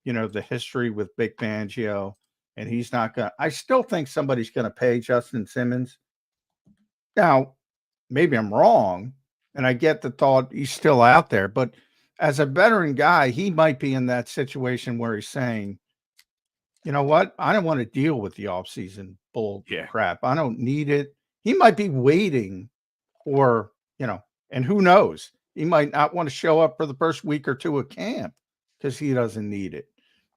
C: the history with Vic Fangio, and he's not going to. I still think somebody's going to pay Justin Simmons. Now, maybe I'm wrong, and I get the thought he's still out there, but as a veteran guy, he might be in that situation where he's saying, you know what? I don't want to deal with the offseason bull crap. I don't need it. He might be waiting for, and who knows? He might not want to show up for the first week or 2 of camp because he doesn't need it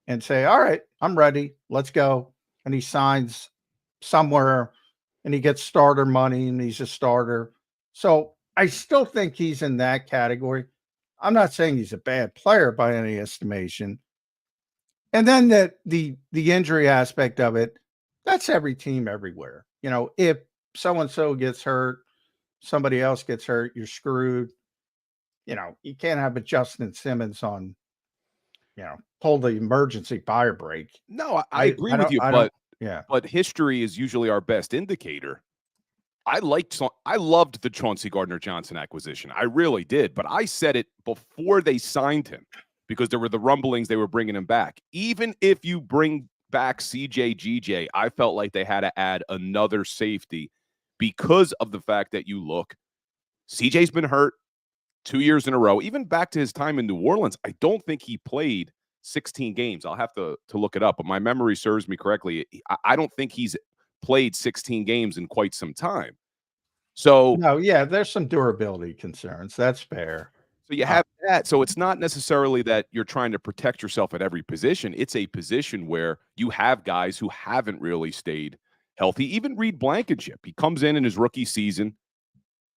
C: and say, all right, I'm ready. Let's go. And he signs somewhere and he gets starter money and he's a starter. So I still think he's in that category. I'm not saying he's a bad player by any estimation. And then the injury aspect of it, that's every team everywhere. If so-and-so gets hurt, somebody else gets hurt, you're screwed. You can't have a Justin Simmons on, pull the emergency fire brake.
I: No, I agree with you, but history is usually our best indicator. I loved the Chauncey Gardner-Johnson acquisition. I really did, but I said it before they signed him because there were the rumblings they were bringing him back. Even if you bring back CJ, I felt like they had to add another safety because of the fact that CJ's been hurt 2 years in a row. Even back to his time in New Orleans, I don't think he played 16 games. I'll have to look it up, but my memory serves me correctly. I don't think he's played 16 games in quite some time. So
C: no, there's some durability concerns. That's fair.
I: So you have that. So it's not necessarily that you're trying to protect yourself at every position. It's a position where you have guys who haven't really stayed healthy. Even Reed Blankenship, he comes in his rookie season.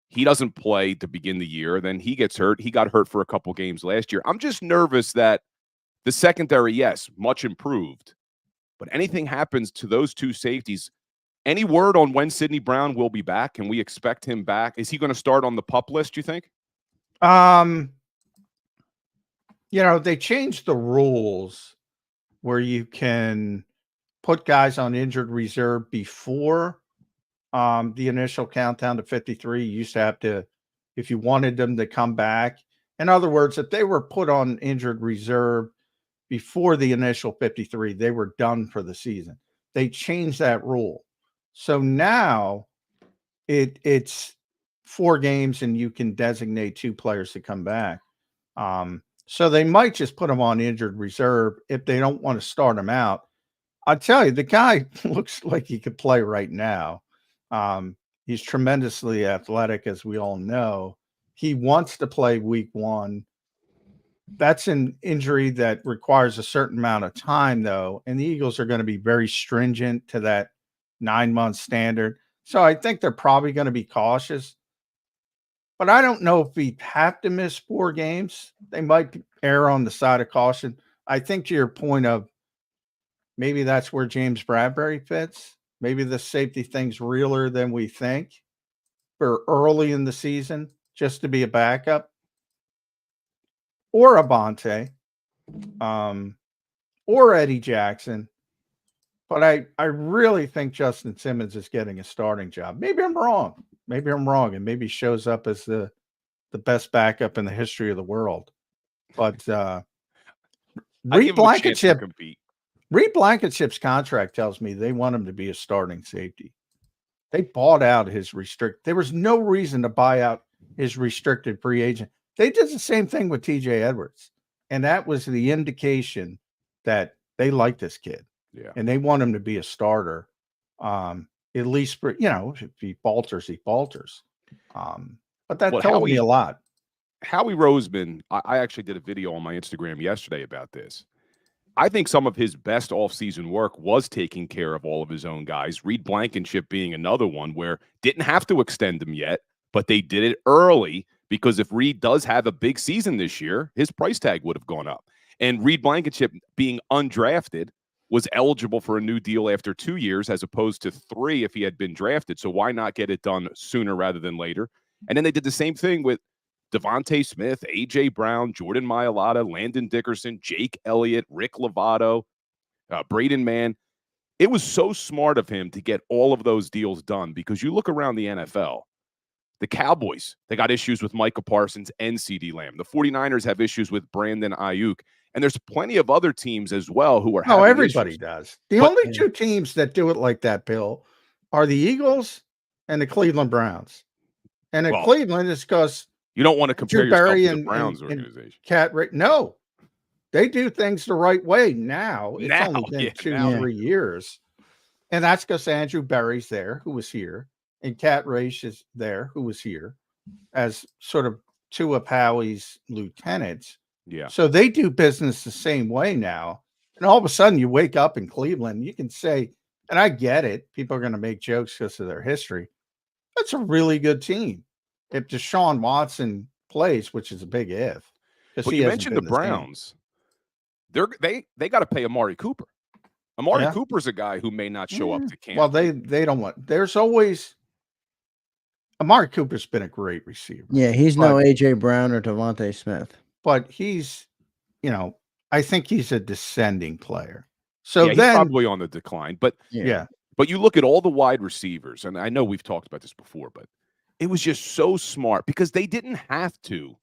I: He doesn't play to begin the year. Then he gets hurt. He got hurt for a couple games last year. I'm just nervous that the secondary, yes, much improved, But anything happens to those two safeties, any word on when Sidney Brown will be back? Can we expect him back? Is he going to start on the PUP list, you think?
C: They changed the rules where you can put guys on injured reserve before the initial countdown to 53. You used to have to, if you wanted them to come back. In other words, if they were put on injured reserve before the initial 53, they were done for the season. They changed that rule. So now it's 4 games and you can designate 2 players to come back. So they might just put them on injured reserve if they don't want to start them out. I'll tell you, the guy looks like he could play right now. He's tremendously athletic, as we all know. He wants to play week 1. That's an injury that requires a certain amount of time, though, and the Eagles are going to be very stringent to that 9-month standard. So I think they're probably going to be cautious. But I don't know if we have to miss 4 games. They might err on the side of caution. I think to your point of maybe that's where James Bradbury fits. Maybe the safety thing's realer than we think for early in the season, just to be a backup. Or Abante, or Eddie Jackson. But I really think Justin Simmons is getting a starting job. Maybe I'm wrong. And maybe shows up as the best backup in the history of the world. But Reed Blankenship's contract tells me they want him to be a starting safety. They bought out his there was no reason to buy out his restricted free agent. They did the same thing with TJ Edwards. And that was the indication that they like this kid.
I: Yeah. And
C: they want him to be a starter. At least for, if he falters, he falters. But that told me a lot.
I: Howie Roseman, I actually did a video on my Instagram yesterday about this. I think some of his best offseason work was taking care of all of his own guys. Reed Blankenship being another one where didn't have to extend him yet, but they did it early because if Reed does have a big season this year, his price tag would have gone up. And Reed Blankenship being undrafted was eligible for a new deal after 2 years as opposed to 3 if he had been drafted. So why not get it done sooner rather than later? And then they did the same thing with Devontae Smith, A.J. Brown, Jordan Mailata, Landon Dickerson, Jake Elliott, Rick Lovato, Braden Mann. It was so smart of him to get all of those deals done because you look around the NFL, the Cowboys, they got issues with Micah Parsons and CeeDee Lamb. The 49ers have issues with Brandon Ayuk. And there's plenty of other teams as well who are having
C: everybody
I: issues.
C: Does. The only 2 teams that do it like that, Bill, are the Eagles and the Cleveland Browns. And in Cleveland, it's because
I: you don't want to compare yourself to the Browns organization.
C: No, they do things the right way now. It's only been 2-3 years. And that's because Andrew Berry's there, who was here, and Cat Raish is there, who was here, as sort of 2 of Howie's lieutenants.
I: Yeah.
C: So they do business the same way now. And all of a sudden you wake up in Cleveland, you can say, and I get it, people are going to make jokes because of their history. That's a really good team. If Deshaun Watson plays, which is a big if.
I: But you mentioned the Browns. They got to pay Amari Cooper. Amari Cooper's a guy who may not show up to camp.
C: Well, they don't want. There's always Amari Cooper's been a great receiver.
B: Yeah, he's no A.J. Brown or Devontae Smith.
C: But he's, I think he's a descending player. So
I: he's probably on the decline. But but you look at all the wide receivers, and I know we've talked about this before, but it was just so smart because they didn't have to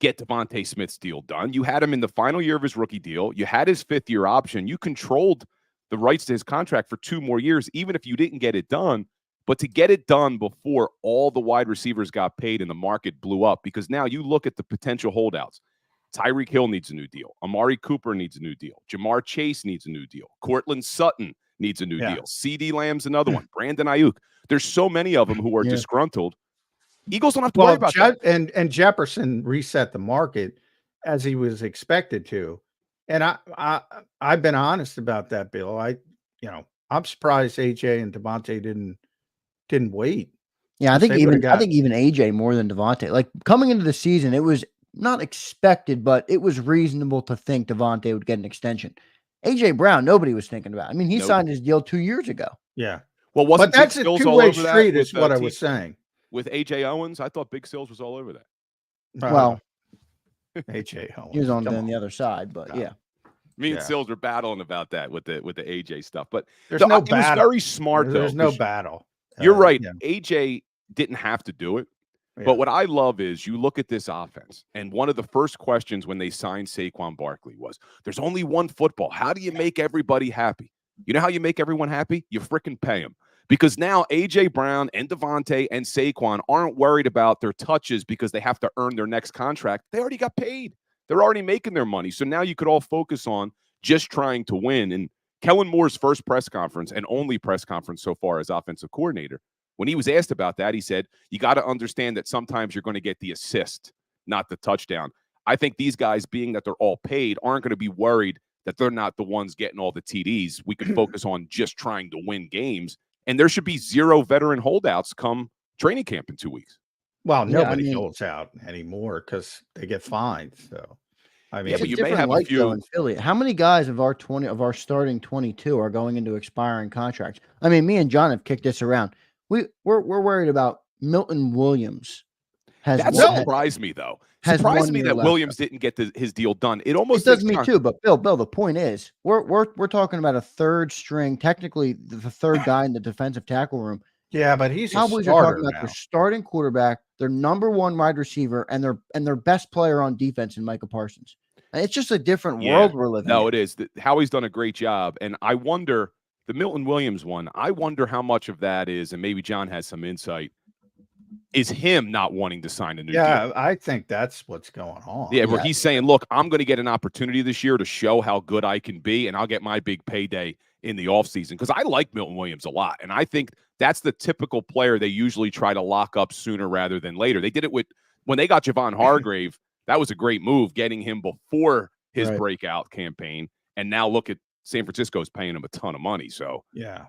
I: get Devontae Smith's deal done. You had him in the final year of his rookie deal. You had his 5th-year option. You controlled the rights to his contract for 2 more years, even if you didn't get it done. But to get it done before all the wide receivers got paid and the market blew up, because now you look at the potential holdouts. Tyreek Hill needs a new deal. Amari Cooper needs a new deal. Jamar Chase needs a new deal. Cortland Sutton needs a new deal. CeeDee Lamb's another one. Brandon Ayuk. There's so many of them who are disgruntled. Eagles don't have to worry about that.
C: And Jefferson reset the market as he was expected to. And I've been honest about that, Bill. I'm surprised AJ and Devontae didn't wait.
B: Yeah, I think even AJ more than Devontae. Like coming into the season, it was not expected, but it was reasonable to think Devontae would get an extension. AJ Brown, nobody was thinking about. I mean, he
I: Nope.
B: signed his deal 2 years ago.
C: Yeah.
I: Well, wasn't
C: But that's
I: Big
C: a
I: Sills all
C: two-way
I: over that
C: street is
I: with,
C: what I was saying.
I: with AJ Owens? I thought Big Sills was all over that.
B: Well,
C: AJ Owens.
B: he was on
C: come
B: the other side, but yeah.
I: Me and
C: Yeah.
I: Sills were battling about that with the AJ stuff, but
C: There's
I: it
C: no
I: was
C: battle.
I: very smart though.
C: There's no
I: 'cause
C: battle.
I: You're right.
C: Yeah.
I: AJ didn't have to do it.
C: Yeah.
I: But what I love is you look at this offense, and one of the first questions when they signed Saquon Barkley was, there's only one football. How do you make everybody happy? You know how you make everyone happy? You freaking pay them. Because now A.J. Brown and Devontae and Saquon aren't worried about their touches because they have to earn their next contract. They already got paid. They're already making their money. So now you could all focus on just trying to win. And Kellen Moore's first press conference and only press conference so far as offensive coordinator, when he was asked about that, he said, you got to understand that sometimes you're going to get the assist, not the touchdown. I think these guys, being that they're all paid, aren't going to be worried that they're not the ones getting all the TDs. We can focus on just trying to win games. And there should be zero veteran holdouts come training camp in 2 weeks.
C: Well,
B: Yeah,
C: nobody holds out anymore because they get fined. So, I mean,
I: Yeah, but
B: It's
I: you may have a
B: life, though,
I: few.
B: in Philly. How many guys of our starting 22 are going into expiring contracts? I mean, me and John have kicked this around. We're worried about Milton Williams.
I: That surprised me, though.
B: has
I: Surprised
B: 1
I: me
B: year
I: that
B: left.
I: Williams didn't get his deal done. It
B: It
I: almost
B: does
I: makes
B: me too, but Bill, the point is, we're talking about a third string, technically the third guy in the defensive tackle room.
C: yeah, but he's a
B: Cowboys are
C: starter
B: talking about
C: now.
B: their starting quarterback, their number one wide receiver, and their best player on defense in Micah Parsons. And it's just a different world we're living in.
I: No, it is. Howie's done a great job. And I wonder, the Milton Williams one, I wonder how much of that is, and maybe John has some insight, is him not wanting to sign a new deal.
C: Yeah, I think that's what's going on.
I: Yeah, where he's saying, look, I'm going to get an opportunity this year to show how good I can be, and I'll get my big payday in the offseason. Because I like Milton Williams a lot. And I think that's the typical player they usually try to lock up sooner rather than later. They did it when they got Javon Hargrave. That was a great move, getting him before his breakout campaign. And now look at San Francisco's paying him a ton of money. So,
C: yeah.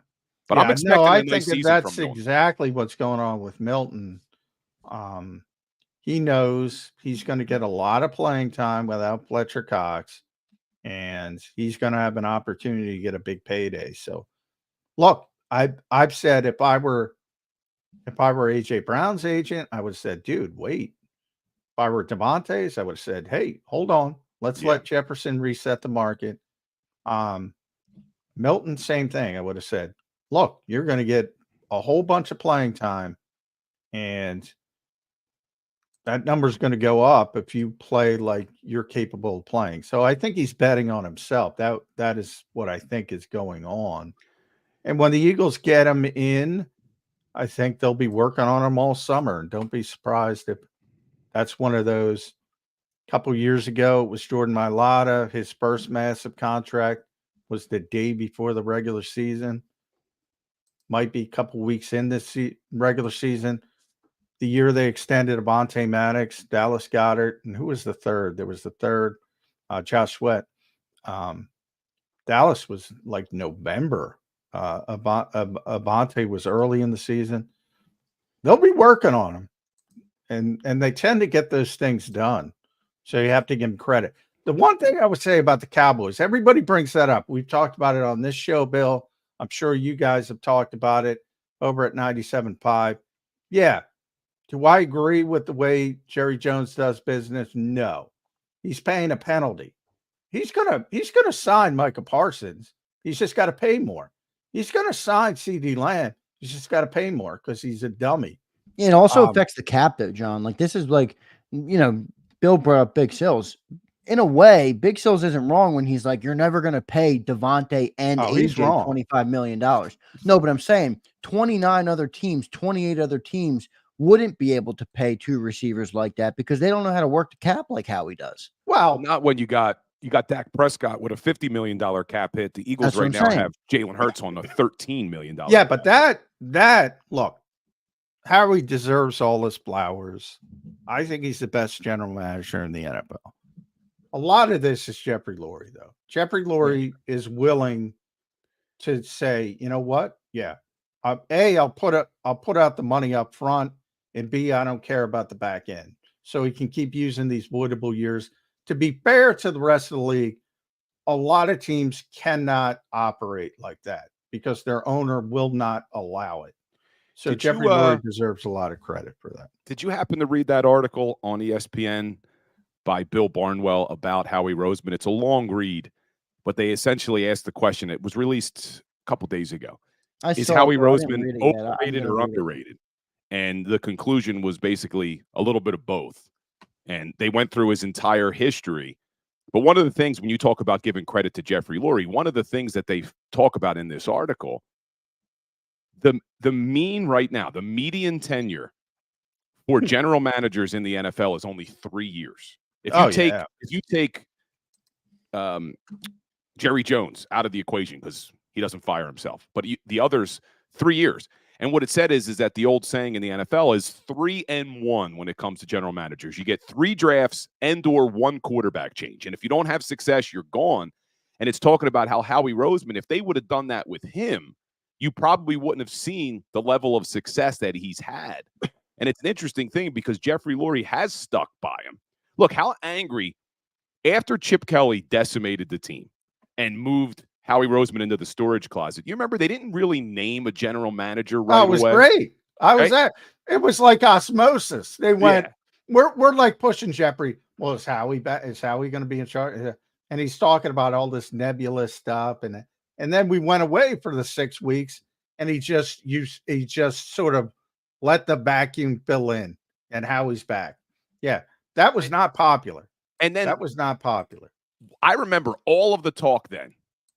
I: But I'm expecting
C: I
I: a nice
C: think
I: season
C: that's
I: from Milton.
C: exactly what's going on with Milton. He knows he's going to get a lot of playing time without Fletcher Cox, and he's going to have an opportunity to get a big payday. So, look, I've said if I were AJ Brown's agent, I would have said, dude, wait. If I were Devontae's, I would have said, hey, hold on, let's let Jefferson reset the market. Milton, same thing. I would have said, look, you're going to get a whole bunch of playing time, and that number is going to go up if you play like you're capable of playing. So I think he's betting on himself. That is what I think is going on. And when the Eagles get him in, I think they'll be working on him all summer. And don't be surprised if that's one of those. A couple years ago, it was Jordan Mailata. His first massive contract was the day before the regular season. Might be a couple weeks in this regular season. The year they extended Avonte Maddox, Dallas Goedert, and who was the third? There was the third, Josh Sweat. Dallas was like November. Avonte was early in the season. They'll be working on him, and they tend to get those things done. So you have to give them credit. The one thing I would say about the Cowboys, everybody brings that up. We've talked about it on this show, Bill. I'm sure you guys have talked about it over at 97.5. Yeah. Do I agree with the way Jerry Jones does business? No. He's paying a penalty. He's gonna sign Micah Parsons. He's just got to pay more. He's gonna sign CD Lamb. He's just got to pay more because he's a dummy.
B: Yeah, it also affects the cap, though, John. Like, this is like, Bill brought up Big Sills. In a way, Big Sills isn't wrong when he's like, you're never going to pay Devontae and AJ $25 million. No, but I'm saying 29 other teams, 28 other teams wouldn't be able to pay two receivers like that because they don't know how to work the cap like Howie does.
I: Well, not when you got Dak Prescott with a $50 million cap hit. The Eagles right now have Jalen Hurts on a $13 million.
C: Yeah, but that look, Howie deserves all his flowers. I think he's the best general manager in the NFL. A lot of this is Jeffrey Lurie, though. Jeffrey Lurie is willing to say, you know what? Yeah, A, I'll put out the money up front, and B, I don't care about the back end. So he can keep using these voidable years. To be fair to the rest of the league, a lot of teams cannot operate like that because their owner will not allow it. So Jeffrey Lurie deserves a lot of credit for that.
I: Did you happen to read that article on ESPN by Bill Barnwell about Howie Roseman? It's a long read, but they essentially asked the question. It was released a couple days ago. Is Howie Roseman overrated or underrated? And the conclusion was basically a little bit of both. And they went through his entire history. But one of the things, when you talk about giving credit to Jeffrey Lurie, one of the things that they talk about in this article, the mean right now, the median tenure for general managers in the NFL is only 3 years. If you take Jerry Jones out of the equation because he doesn't fire himself, but the others 3 years. And what it said is that the old saying in the NFL is 3-1 when it comes to general managers. You get 3 drafts and/or 1 quarterback change. And if you don't have success, you're gone. And it's talking about how Howie Roseman, if they would have done that with him, you probably wouldn't have seen the level of success that he's had. And it's an interesting thing because Jeffrey Lurie has stuck by him. Look, how angry after Chip Kelly decimated the team and moved Howie Roseman into the storage closet. You remember they didn't really name a general manager right away.
C: It was great. I was there. It was like osmosis. They went, we're like pushing Jeffrey. Well, is Howie going to be in charge? And he's talking about all this nebulous stuff. And then we went away for the 6 weeks and he just sort of let the vacuum fill in and Howie's back. Yeah. That was not popular.
I: And then
C: that was not popular.
I: I remember all of the talk then.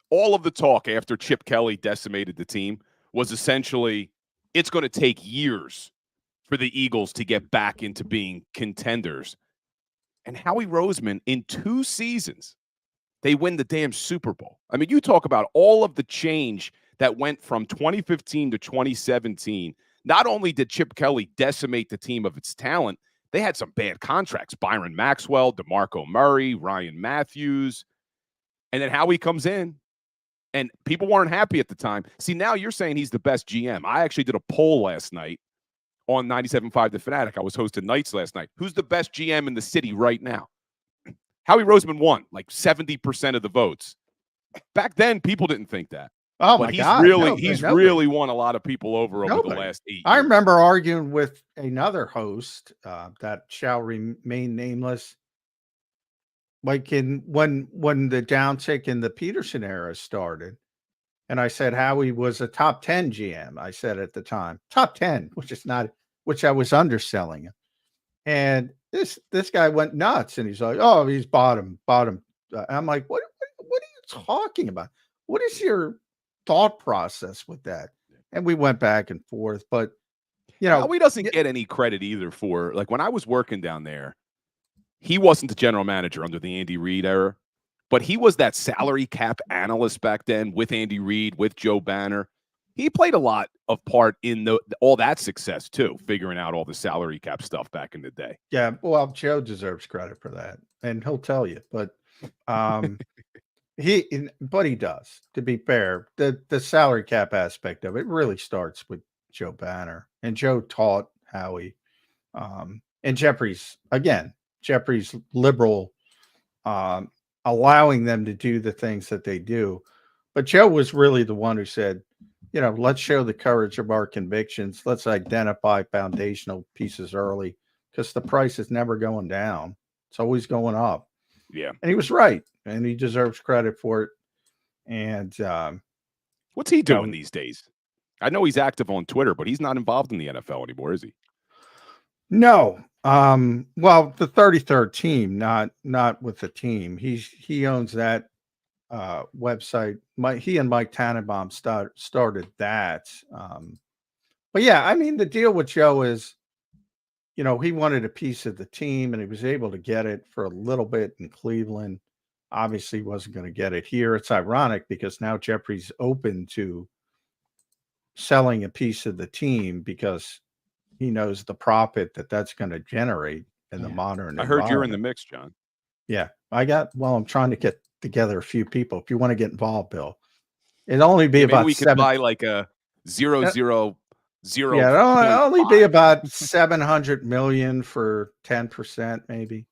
I: All of the talk after Chip Kelly decimated the team was essentially it's going to take years for the Eagles to get back into being contenders. And Howie Roseman, in 2 seasons, they win the damn Super Bowl. I mean, you talk about all of the change that went from 2015 to 2017. Not only did Chip Kelly decimate the team of its talent, they had some bad contracts. Byron Maxwell, DeMarco Murray, Ryan Matthews. And then Howie comes in. And people weren't happy at the time. See, now you're saying he's the best GM. I actually did a poll last night on 97.5 The Fanatic. I was hosting nights last night. Who's the best GM in the city right now? Howie Roseman won like 70% of the votes. Back then, people didn't think that.
C: Oh,
I: but
C: my God.
I: He's really won a lot of people over the last 8 years.
C: I remember arguing with another host that shall remain nameless. Like when the downtick in the Peterson era started, and I said Howie was a top 10 GM. I said at the time, top 10, which I was underselling him. And this guy went nuts, and he's like, "Oh, he's bottom." I'm like, "What are you talking about? What is your thought process with that?" And we went back and forth, but
I: Howie doesn't get any credit either for, like, when I was working down there. He wasn't the general manager under the Andy Reid era, but he was that salary cap analyst back then with Andy Reid, with Joe Banner. He played a lot of part in all that success too, figuring out all the salary cap stuff back in the day.
C: Yeah, well, Joe deserves credit for that, and he'll tell you. But he does. To be fair, the salary cap aspect of it really starts with Joe Banner, and Joe taught Howie, and Jeffrey's liberal, allowing them to do the things that they do. But Joe was really the one who said, let's show the courage of our convictions. Let's identify foundational pieces early because the price is never going down. It's always going up.
I: Yeah.
C: And he was right. And he deserves credit for it. And
I: what's he doing these days? I know he's active on Twitter, but he's not involved in the NFL anymore, is he?
C: No. Well, the 33rd team, not with the team. He owns that website. He and Mike Tannenbaum started that. But yeah, I mean, the deal with Joe is, he wanted a piece of the team and he was able to get it for a little bit in Cleveland. Obviously wasn't going to get it here. It's ironic because now Jeffrey's open to selling a piece of the team because he knows the profit that's going to generate in the modern
I: I heard you're in the mix, John.
C: Yeah. I'm trying to get together a few people. If you want to get involved, Bill, it'd only be about
I: we could buy like a 0.000.
C: Yeah, it'll only be about 700 million for 10%, maybe.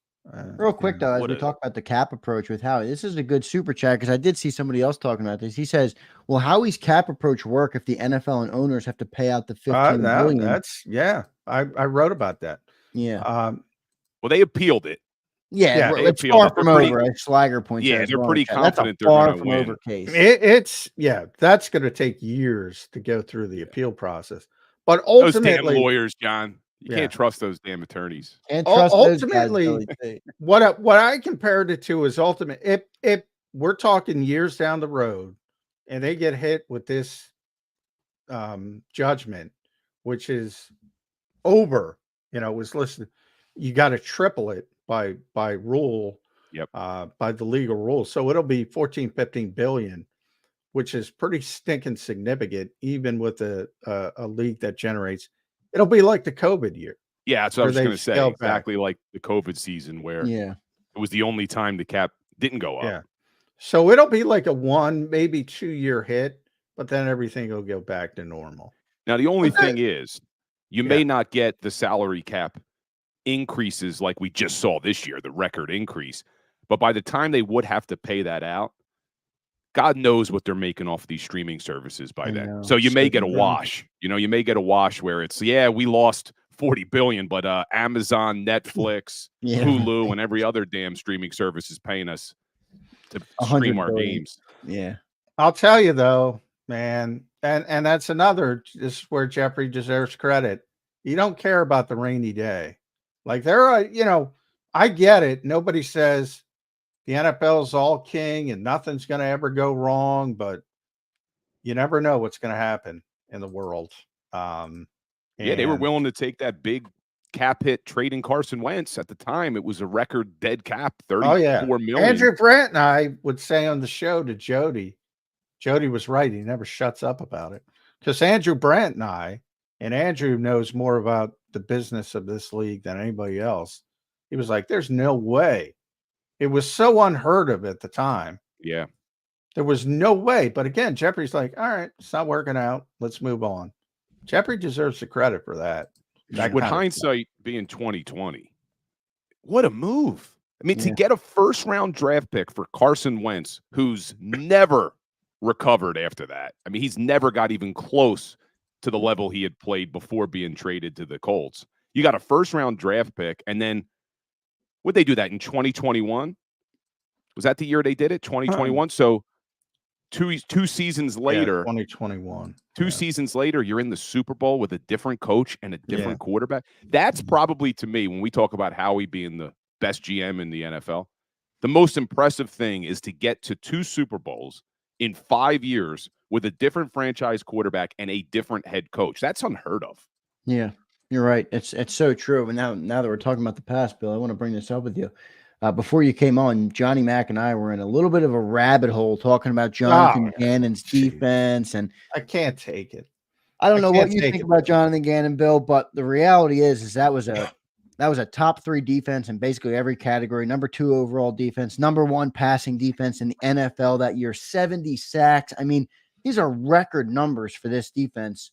B: Real quick though, as we talk about the cap approach with Howie, this is a good super chat because I did see somebody else talking about this. He says, "Will Howie's cap approach work if the NFL and owners have to pay out the $15 billion?"
C: That's I wrote about that.
B: Yeah.
I: Well, they appealed it.
B: Yeah, it's far from over. As Schlager points out,
I: they're pretty confident
B: they're far from over case.
C: It's that's going to take years to go through the appeal process. But ultimately,
I: those damn lawyers, John, you can't trust those damn attorneys.
B: Can't trust
C: ultimately,
B: those guys,
C: what I compared it to is ultimate. If we're talking years down the road, and they get hit with this judgment, which is over, was listed, you got to triple it by rule, by the legal rules. So it'll be 14-15 billion, which is pretty stinking significant, even with a league that generates. It'll be like the COVID year.
I: Yeah, that's what I was going to say. Exactly like the COVID season where it was the only time the cap didn't go up.
C: Yeah. So it'll be like a 1, maybe 2 year hit, but then everything will go back to normal.
I: Now, the only thing is you may not get the salary cap increases like we just saw this year, the record increase. But by the time they would have to pay that out, God knows what they're making off these streaming services by then. So you may get a wash. You may get a wash where it's, we lost 40 billion, but Amazon, Netflix, Hulu, and every other damn streaming service is paying us to stream our games.
B: Yeah.
C: I'll tell you though, man, and that's another, this is where Jeffrey deserves credit. You don't care about the rainy day. Like there are, I get it. Nobody says the NFL is all king and nothing's going to ever go wrong, but you never know what's going to happen in the world.
I: They were willing to take that big cap hit trading Carson Wentz. At the time, it was a record dead cap, $34 million.
C: Andrew Brandt and I would say on the show to Jody was right. He never shuts up about it because Andrew Brandt and Andrew knows more about the business of this league than anybody else. He was like, there's no way. It was so unheard of at the time.
I: Yeah.
C: There was no way. But again, Jeffrey's like, all right, it's not working out. Let's move on. Jeffrey deserves the credit for that.
I: With hindsight being 2020, what a move. I mean, to get a first-round draft pick for Carson Wentz, who's never recovered after that. I mean, he's never got even close to the level he had played before being traded to the Colts. You got a first-round draft pick, and then would they do that in 2021? Was that the year they did it? 2021. So two seasons later,
C: 2021.
I: Two seasons later, you're in the Super Bowl with a different coach and a different quarterback. That's probably, to me, when we talk about Howie being the best GM in the NFL, the most impressive thing is to get to 2 Super Bowls in 5 years with a different franchise quarterback and a different head coach. That's unheard of.
B: Yeah, you're right. It's so true. And now that we're talking about the past, Bill, I want to bring this up with you. Before you came on, Johnny Mac and I were in a little bit of a rabbit hole talking about Jonathan Gannon's defense, and
C: I can't take it.
B: I don't know what you think about Jonathan Gannon, Bill, but the reality is that was a top 3 defense in basically every category. Number 2 overall defense, number 1 passing defense in the NFL that year, 70 sacks. I mean, these are record numbers for this defense.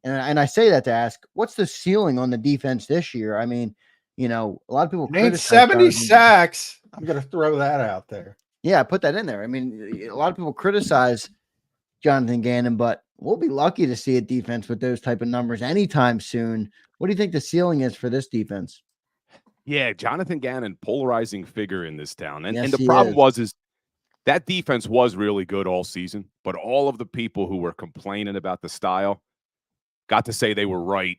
B: And I say that to ask, what's the ceiling on the defense this year? I mean, a lot of people criticize
C: 70 sacks. I'm going to throw that out there.
B: Yeah, put that in there. I mean, a lot of people criticize Jonathan Gannon, but we'll be lucky to see a defense with those type of numbers anytime soon. What do you think the ceiling is for this defense?
I: Yeah, Jonathan Gannon, polarizing figure in this town. And the problem is that defense was really good all season, but all of the people who were complaining about the style got to say they were right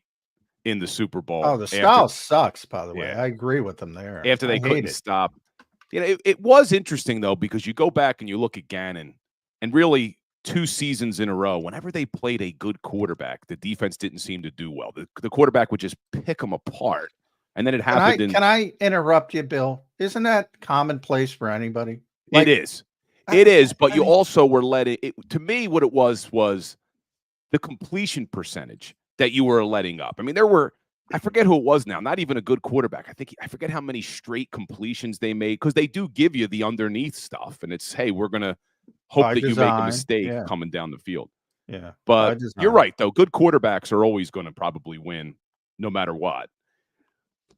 I: in the Super Bowl.
C: Oh, the style sucks, by the way. I agree with them there.
I: After they couldn't stop. It was interesting, though, because you go back and you look at Gannon, and really 2 seasons in a row, whenever they played a good quarterback, the defense didn't seem to do well. The quarterback would just pick them apart. And then it happened.
C: Can I interrupt you, Bill? Isn't that commonplace for anybody?
I: It is. It is, but you also were letting it. To me, what it was the completion percentage that you were letting up. I mean, there were, I forget who it was now, not even a good quarterback. I forget how many straight completions they made, because they do give you the underneath stuff. And it's, hey, we're going to hope that you make a mistake coming down the field.
C: Yeah.
I: But you're right, though. Good quarterbacks are always going to probably win no matter what.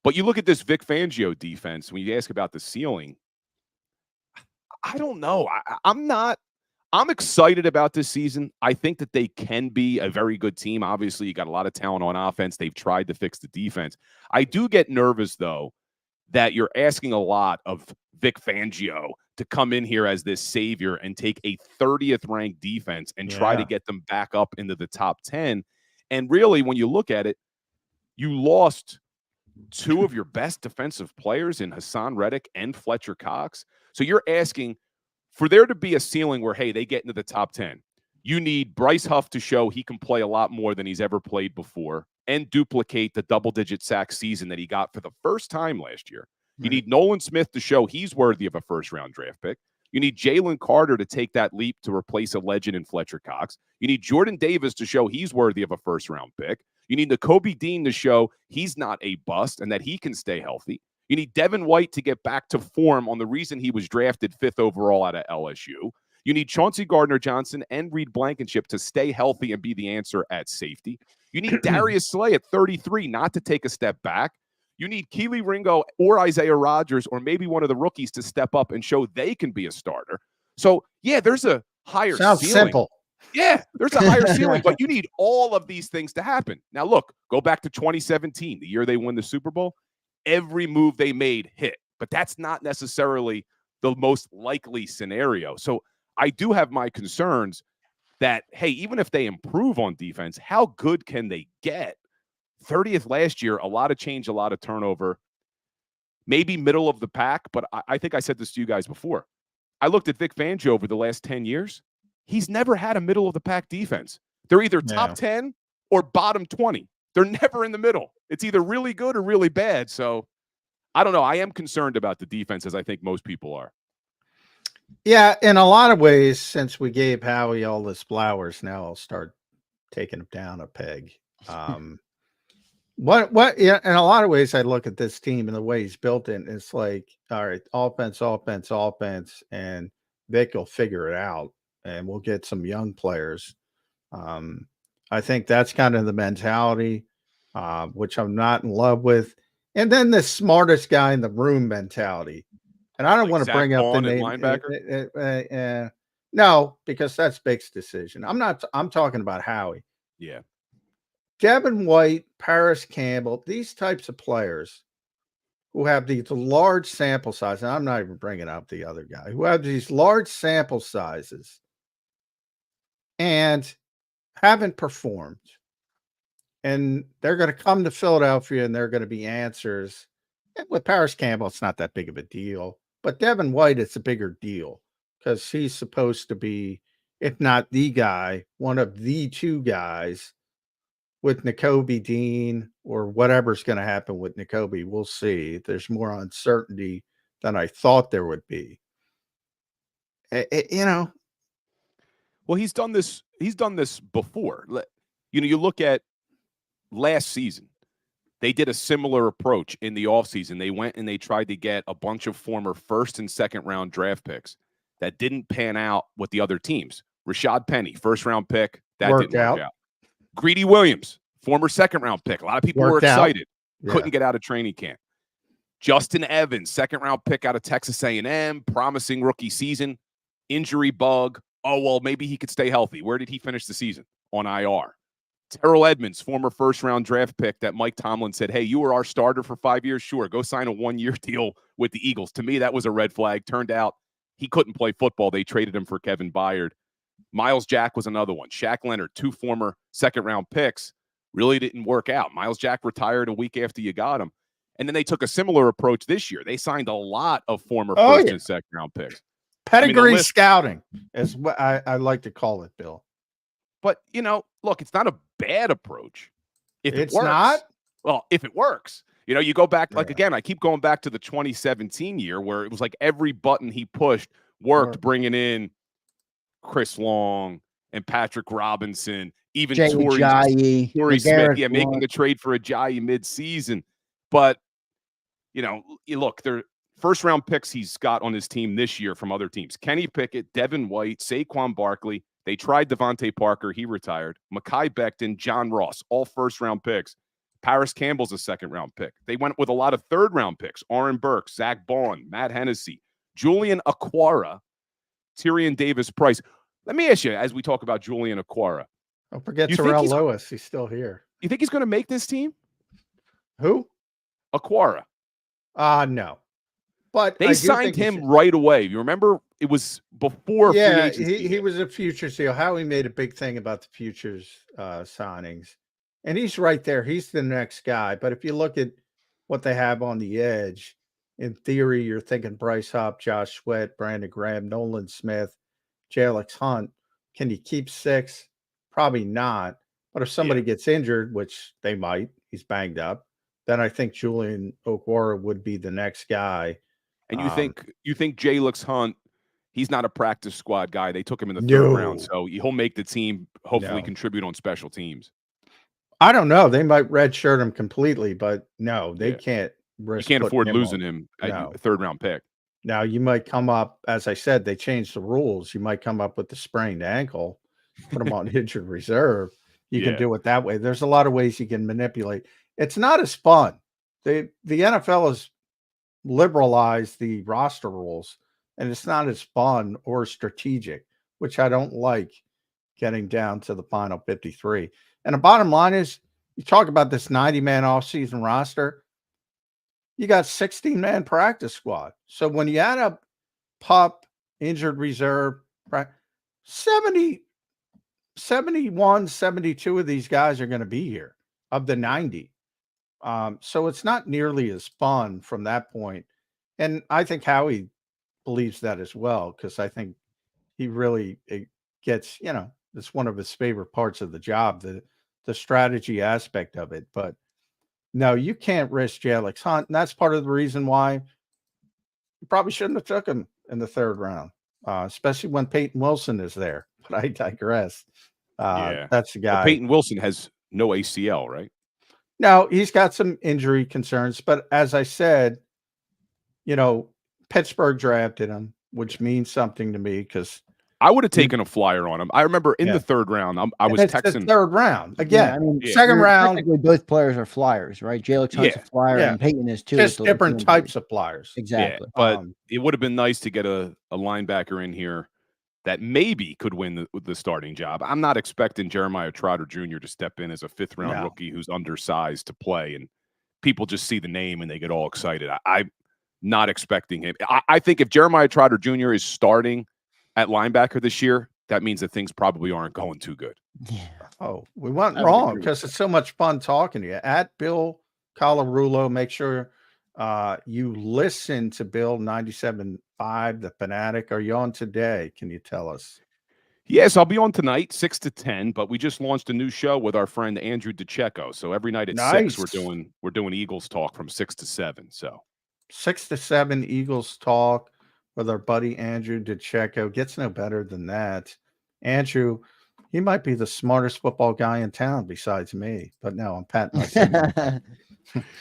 I: But you look at this Vic Fangio defense, when you ask about the ceiling, I don't know. I'm excited about this season. I think that they can be a very good team. Obviously, you got a lot of talent on offense. They've tried to fix the defense. I do get nervous, though, that you're asking a lot of Vic Fangio to come in here as this savior and take a 30th ranked defense and try to get them back up into the top 10. And really, when you look at it, you lost two of your best defensive players in Hassan Reddick and Fletcher Cox. So you're asking for there to be a ceiling where, hey, they get into the top 10. You need Bryce Huff to show he can play a lot more than he's ever played before and duplicate the double-digit sack season that he got for the first time last year. You need Nolan Smith to show he's worthy of a first-round draft pick. You need Jalen Carter to take that leap to replace a legend in Fletcher Cox. You need Jordan Davis to show he's worthy of a first-round pick. You need Nakobe Dean to show he's not a bust and that he can stay healthy. You need Devin White to get back to form on the reason he was drafted 5th overall out of LSU. You need Chauncey Gardner-Johnson and Reed Blankenship to stay healthy and be the answer at safety. You need Darius Slay at 33 not to take a step back. You need Keely Ringo or Isaiah Rodgers or maybe one of the rookies to step up and show they can be a starter. So, yeah, there's a higher
C: Sounds
I: ceiling.
C: simple.
I: Yeah, there's a higher ceiling, but you need all of these things to happen. Now, look, go back to 2017, the year they won the Super Bowl. Every move they made hit, but that's not necessarily the most likely scenario. So I do have my concerns that, hey, even if they improve on defense, how good can they get? 30th last year, a lot of change, a lot of turnover, maybe middle of the pack. But I think I said this to you guys before. I looked at Vic Fangio over the last 10 years. He's never had a middle of the pack defense. They're either top 10 or bottom 20. They're never in the middle. It's either really good or really bad. So I don't know. I am concerned about the defense, as I think most people are.
C: Yeah, in a lot of ways, since we gave Howie all his flowers, now I'll start taking him down a peg. Yeah, in a lot of ways, I look at this team and the way he's built it, and it's like, all right, offense, and Vic will figure it out, and we'll get some young players. I think that's kind of the mentality, which I'm not in love with. And then the smartest guy in the room mentality. And I don't want to bring up the name. Linebacker? No, because that's Vic's decision. I'm talking about Howie.
I: Yeah.
C: Devin White, Paris Campbell, these types of players who have these large sample sizes, and I'm not even bringing up the other guy, who have these large sample sizes and haven't performed. And they're going to come to Philadelphia and they're going to be answers. And with Paris Campbell, it's not that big of a deal. But Devin White, it's a bigger deal because he's supposed to be, if not the guy, one of the two guys with Nakobe Dean or whatever's going to happen with Nakobe. We'll see. There's more uncertainty than I thought there would be. Well,
I: he's done this. He's done this before. You look at last season, they did a similar approach in the offseason. They went and they tried to get a bunch of former first and second round draft picks that didn't pan out with the other teams. Rashad Penny, first round pick, that didn't work out. Greedy Williams, former second round pick. A lot of people were excited. Couldn't get out of training camp. Justin Evans, second round pick out of Texas A&M, promising rookie season, injury bug. Oh, well, maybe he could stay healthy. Where did he finish the season? On IR. Terrell Edmonds, former first-round draft pick that Mike Tomlin said, hey, you were our starter for 5 years. Sure, go sign a one-year deal with the Eagles. To me, that was a red flag. Turned out he couldn't play football. They traded him for Kevin Byard. Miles Jack was another one. Shaq Leonard, two former second-round picks, really didn't work out. Miles Jack retired a week after you got him. And then they took a similar approach this year. They signed a lot of former first and second-round picks.
C: Pedigree scouting is what I like to call it, Bill.
I: But, look, it's not a bad approach. If
C: it's
I: it works,
C: not?
I: Well, if it works, you go back, again, I keep going back to the 2017 year where it was like every button he pushed worked, bringing in Chris Long and Patrick Robinson, even Torrey Smith, making the trade for Ajayi mid-season. But, look, they're first-round picks he's got on his team this year from other teams. Kenny Pickett, Devin White, Saquon Barkley. They tried Devontae Parker. He retired. Mekhi Becton, John Ross, all first-round picks. Paris Campbell's a second-round pick. They went with a lot of third-round picks. Aaron Burke, Zach Bond, Matt Hennessy, Julian Aquara, Tyrion Davis-Price. Let me ask you, as we talk about Julian Aquara.
C: Don't forget Terrell Lewis. He's still here.
I: You think he's going to make this team?
C: Who?
I: Aquara.
C: No. But
I: they signed him right away. You remember it was before.
C: Yeah, he was a futures deal. Howie made a big thing about the futures signings, and he's right there. He's the next guy. But if you look at what they have on the edge, in theory, you're thinking Bryce Hupp, Josh Sweat, Brandon Graham, Nolan Smith, Jalix Hunt. Can you keep 6? Probably not. But if somebody gets injured, which they might, he's banged up, then I think Julian Okwara would be the next guy.
I: And you think Jalix Hunt, he's not a practice squad guy. They took him in the third round, so he'll make the team, hopefully contribute on special teams.
C: I don't know. They might redshirt him completely, but no, they can't risk.
I: You can't afford losing him at a third-round pick.
C: Now, you might come up, as I said, they changed the rules. You might come up with the sprained ankle, put him on injured reserve. You can do it that way. There's a lot of ways you can manipulate. It's not as fun. The NFL has liberalized the roster rules, and it's not as fun or strategic, which I don't like, getting down to the final 53. And the bottom line is, you talk about this 90-man offseason roster, you got 16-man practice squad. So when you add up PUP, injured reserve, 71, 72 of these guys are going to be here of the 90. So it's not nearly as fun from that point. And I think Howie believes that as well, because I think he really gets, it's one of his favorite parts of the job, the strategy aspect of it. But no, you can't risk Jalix Hunt. And that's part of the reason why you probably shouldn't have took him in the third round, especially when Peyton Wilson is there. But I digress. That's the guy.
I: Well, Peyton Wilson has no ACL, right?
C: No, he's got some injury concerns, but as I said, Pittsburgh drafted him, which means something to me, because
I: I would have taken a flyer on him. I remember in the third round, I was texting.
C: The third round again. Second round.
B: Both players are flyers, right? Jalix Hunt's a flyer, and Peyton is too.
C: Just different types of flyers.
B: Exactly.
I: But it would have been nice to get a linebacker in here that maybe could win the starting job. I'm not expecting Jeremiah Trotter Jr. to step in as a fifth-round rookie who's undersized to play, and people just see the name and they get all excited. I'm not expecting him. I think if Jeremiah Trotter Jr. is starting at linebacker this year, that means that things probably aren't going too good.
B: Yeah.
C: Oh, we went wrong because it's so much fun talking to you. At Bill Colarulo, make sure you listen to Bill 97.5, The Fanatic. Are you on today? Can you tell us?
I: Yes, I'll be on tonight, 6 to 10. But we just launched a new show with our friend Andrew DeCecco. So every night at 6, we're doing Eagles talk from 6 to 7. So
C: 6 to 7 Eagles talk with our buddy Andrew DeCecco. Gets no better than that. Andrew, he might be the smartest football guy in town besides me. But no, I'm patting myself.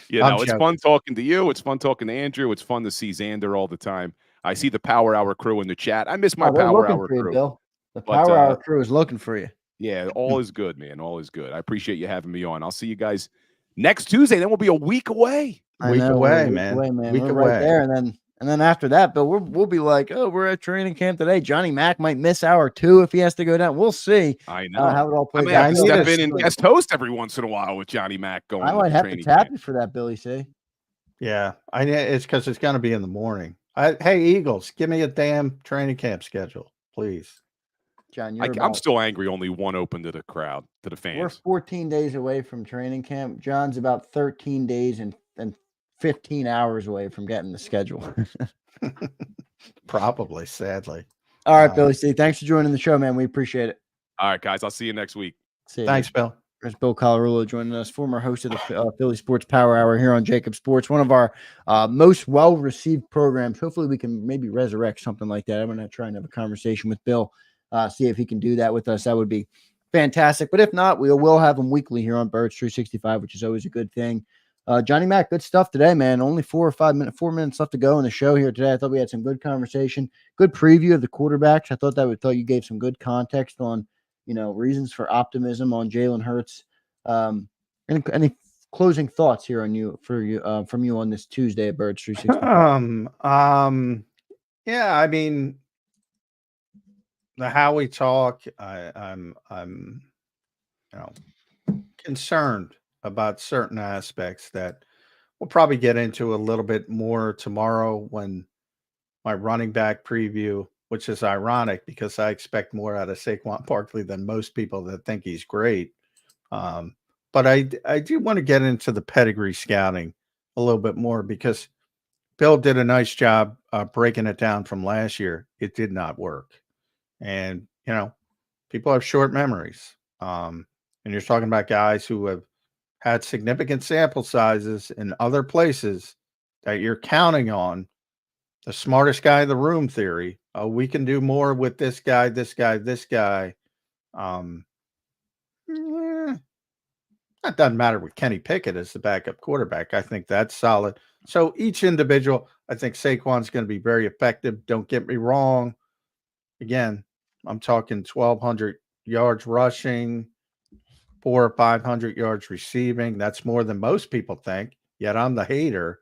I: It's fun talking to you. It's fun talking to Andrew. It's fun to see Zander all the time. I see the Power Hour crew in the chat. I miss my Power Hour crew.
B: Bill. The Power Hour crew is looking for you.
I: Yeah, all is good, man. All is good. I appreciate you having me on. I'll see you guys next Tuesday. Then we'll be a week away.
C: Week away, man.
B: Week away. Right there, and then after that, Bill, we'll be like, we're at training camp today. Johnny Mack might miss hour 2 if he has to go down. We'll see.
I: I know
B: how it all plays
I: out. I have to step in and guest host every once in a while with Johnny Mack going.
B: I might have to tap you for that, Billy C.
C: Yeah, it's because it's going to be in the morning. Hey, Eagles, give me a damn training camp schedule, please.
B: John,
I: I'm still angry. Only one open to the crowd, to the fans.
B: We're 14 days away from training camp. John's about 13 days and 15 hours away from getting the schedule.
C: Probably, sadly.
B: All right, Billy C. Thanks for joining the show, man. We appreciate it.
I: All right, guys. I'll see you next week.
C: Thanks, Bill.
B: There's Bill Colarulo joining us, former host of the Philly Sports Power Hour here on JAKIB Sports, one of our most well-received programs. Hopefully we can maybe resurrect something like that. I'm going to try and have a conversation with Bill, see if he can do that with us. That would be fantastic. But if not, we will have him weekly here on Birds 365, which is always a good thing. Johnny Mack, good stuff today, man. Only 4 minutes left to go in the show here today. I thought we had some good conversation, good preview of the quarterbacks. I thought you gave some good context on, reasons for optimism on Jalen Hurts. Any closing thoughts here on you from you on this Tuesday at Birds 365.
C: Yeah, I mean, how we talk, I'm concerned about certain aspects that we'll probably get into a little bit more tomorrow when my running back preview, which is ironic because I expect more out of Saquon Barkley than most people that think he's great. But I do want to get into the pedigree scouting a little bit more because Bill did a nice job breaking it down from last year. It did not work. And, people have short memories. And you're talking about guys who have had significant sample sizes in other places that you're counting on the smartest guy in the room theory. We can do more with this guy, this guy, this guy. That doesn't matter with Kenny Pickett as the backup quarterback. I think that's solid. So each individual, I think Saquon's going to be very effective. Don't get me wrong. Again, I'm talking 1,200 yards rushing, 400 or 500 yards receiving. That's more than most people think, yet I'm the hater.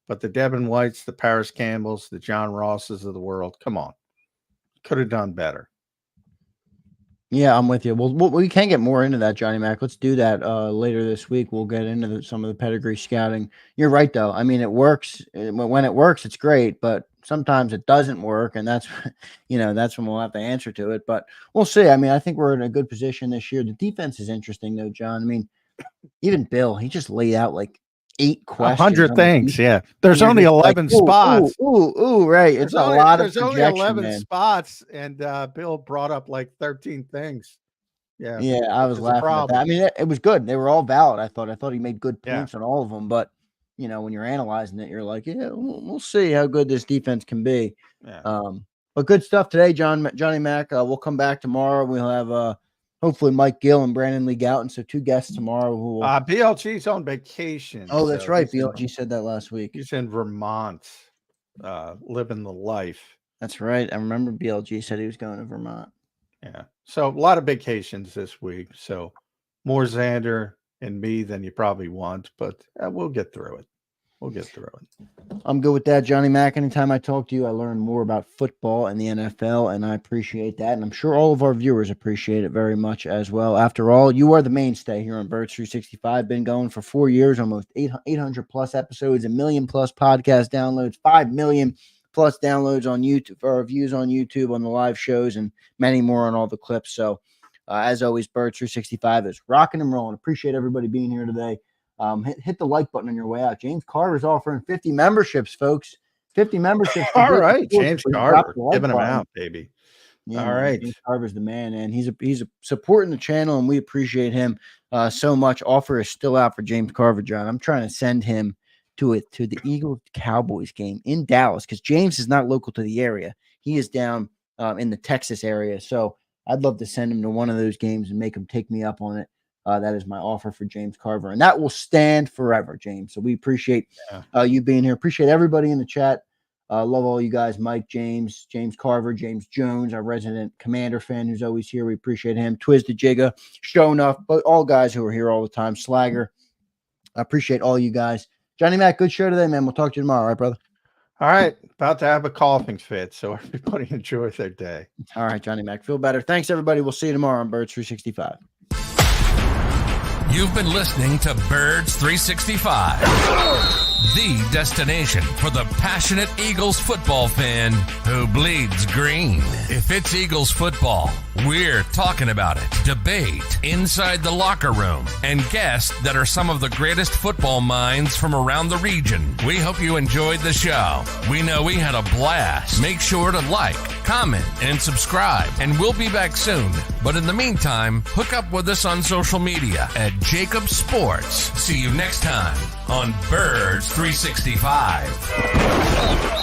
C: But the Devin Whites, the Paris Campbells, the John Rosses of the world, come on. Could have done better.
B: Yeah, I'm with you. Well, we can get more into that, Johnny Mac. Let's do that later this week. We'll get into some of the pedigree scouting. You're right, though. I mean, it works. When it works, it's great, but sometimes it doesn't work, and that's, that's when we'll have to answer to it. But we'll see. I mean, I think we're in a good position this year. The defense is interesting, though, John. I mean, even Bill, he just laid out like 8 questions.
C: 100 things, yeah. There's only 11 spots.
B: Right. It's a lot of projection,
C: There's only 11
B: man.
C: spots, and Bill brought up like 13 things. Yeah.
B: Yeah, I was laughing at that. I mean, it was good. They were all valid, I thought he made good points on all of them, but when you're analyzing it, you're like, yeah, we'll see how good this defense can be.
C: Yeah.
B: But good stuff today, Johnny Mac. We'll come back tomorrow. We'll have hopefully Mike Gill and Brandon Lee Gouton. So 2 guests tomorrow. Who will...
C: BLG's on vacation.
B: Oh, that's right. BLG said that last week.
C: He's in Vermont, living the life.
B: That's right. I remember BLG said he was going to Vermont.
C: Yeah. So a lot of vacations this week. So more Zander and me than you probably want, but we'll get through it. I'm
B: good with that, Johnny Mac. Anytime I talk to you, I learn more about football and the NFL, and I appreciate that. And I'm sure all of our viewers appreciate it very much as well. After all, you are the mainstay here on Birds 365. Been going for 4 years, almost 800 plus episodes, 1 million plus podcast downloads, 5 million plus downloads on YouTube, or views on YouTube on the live shows, and many more on all the clips. So, as always, Birds 365 is rocking and rolling. Appreciate everybody being here today. Hit the like button on your way out. James Carver's offering 50 memberships, folks. 50 memberships.
C: All right, James Carver, giving them out, baby.
B: Yeah,
C: all right.
B: James Carver's the man, and he's supporting the channel, and we appreciate him so much. Offer is still out for James Carver, John. I'm trying to send him to the Eagles Cowboys game in Dallas because James is not local to the area. He is down in the Texas area, so I'd love to send him to one of those games and make him take me up on it. That is my offer for James Carver, and that will stand forever, James. So we appreciate you being here. Appreciate everybody in the chat. Love all you guys, Mike, James Carver, James Jones, our resident Commander fan who's always here. We appreciate him. Twiz the Jigga, Show Enough, but all guys who are here all the time. Slagger, I appreciate all you guys. Johnny Mac, good show today, man. We'll talk to you tomorrow, all right, brother?
C: All right. About to have a coughing fit, so everybody enjoy their day.
B: All right, Johnny Mac, feel better. Thanks, everybody. We'll see you tomorrow on Birds 365.
J: You've been listening to Birds 365, the destination for the passionate Eagles football fan who bleeds green. If it's Eagles football, we're talking about it. Debate inside the locker room and guests that are some of the greatest football minds from around the region. We hope you enjoyed the show. We know we had a blast. Make sure to like, comment, and subscribe, and we'll be back soon. But in the meantime, hook up with us on social media at JAKIB Sports. See you next time on Birds 365.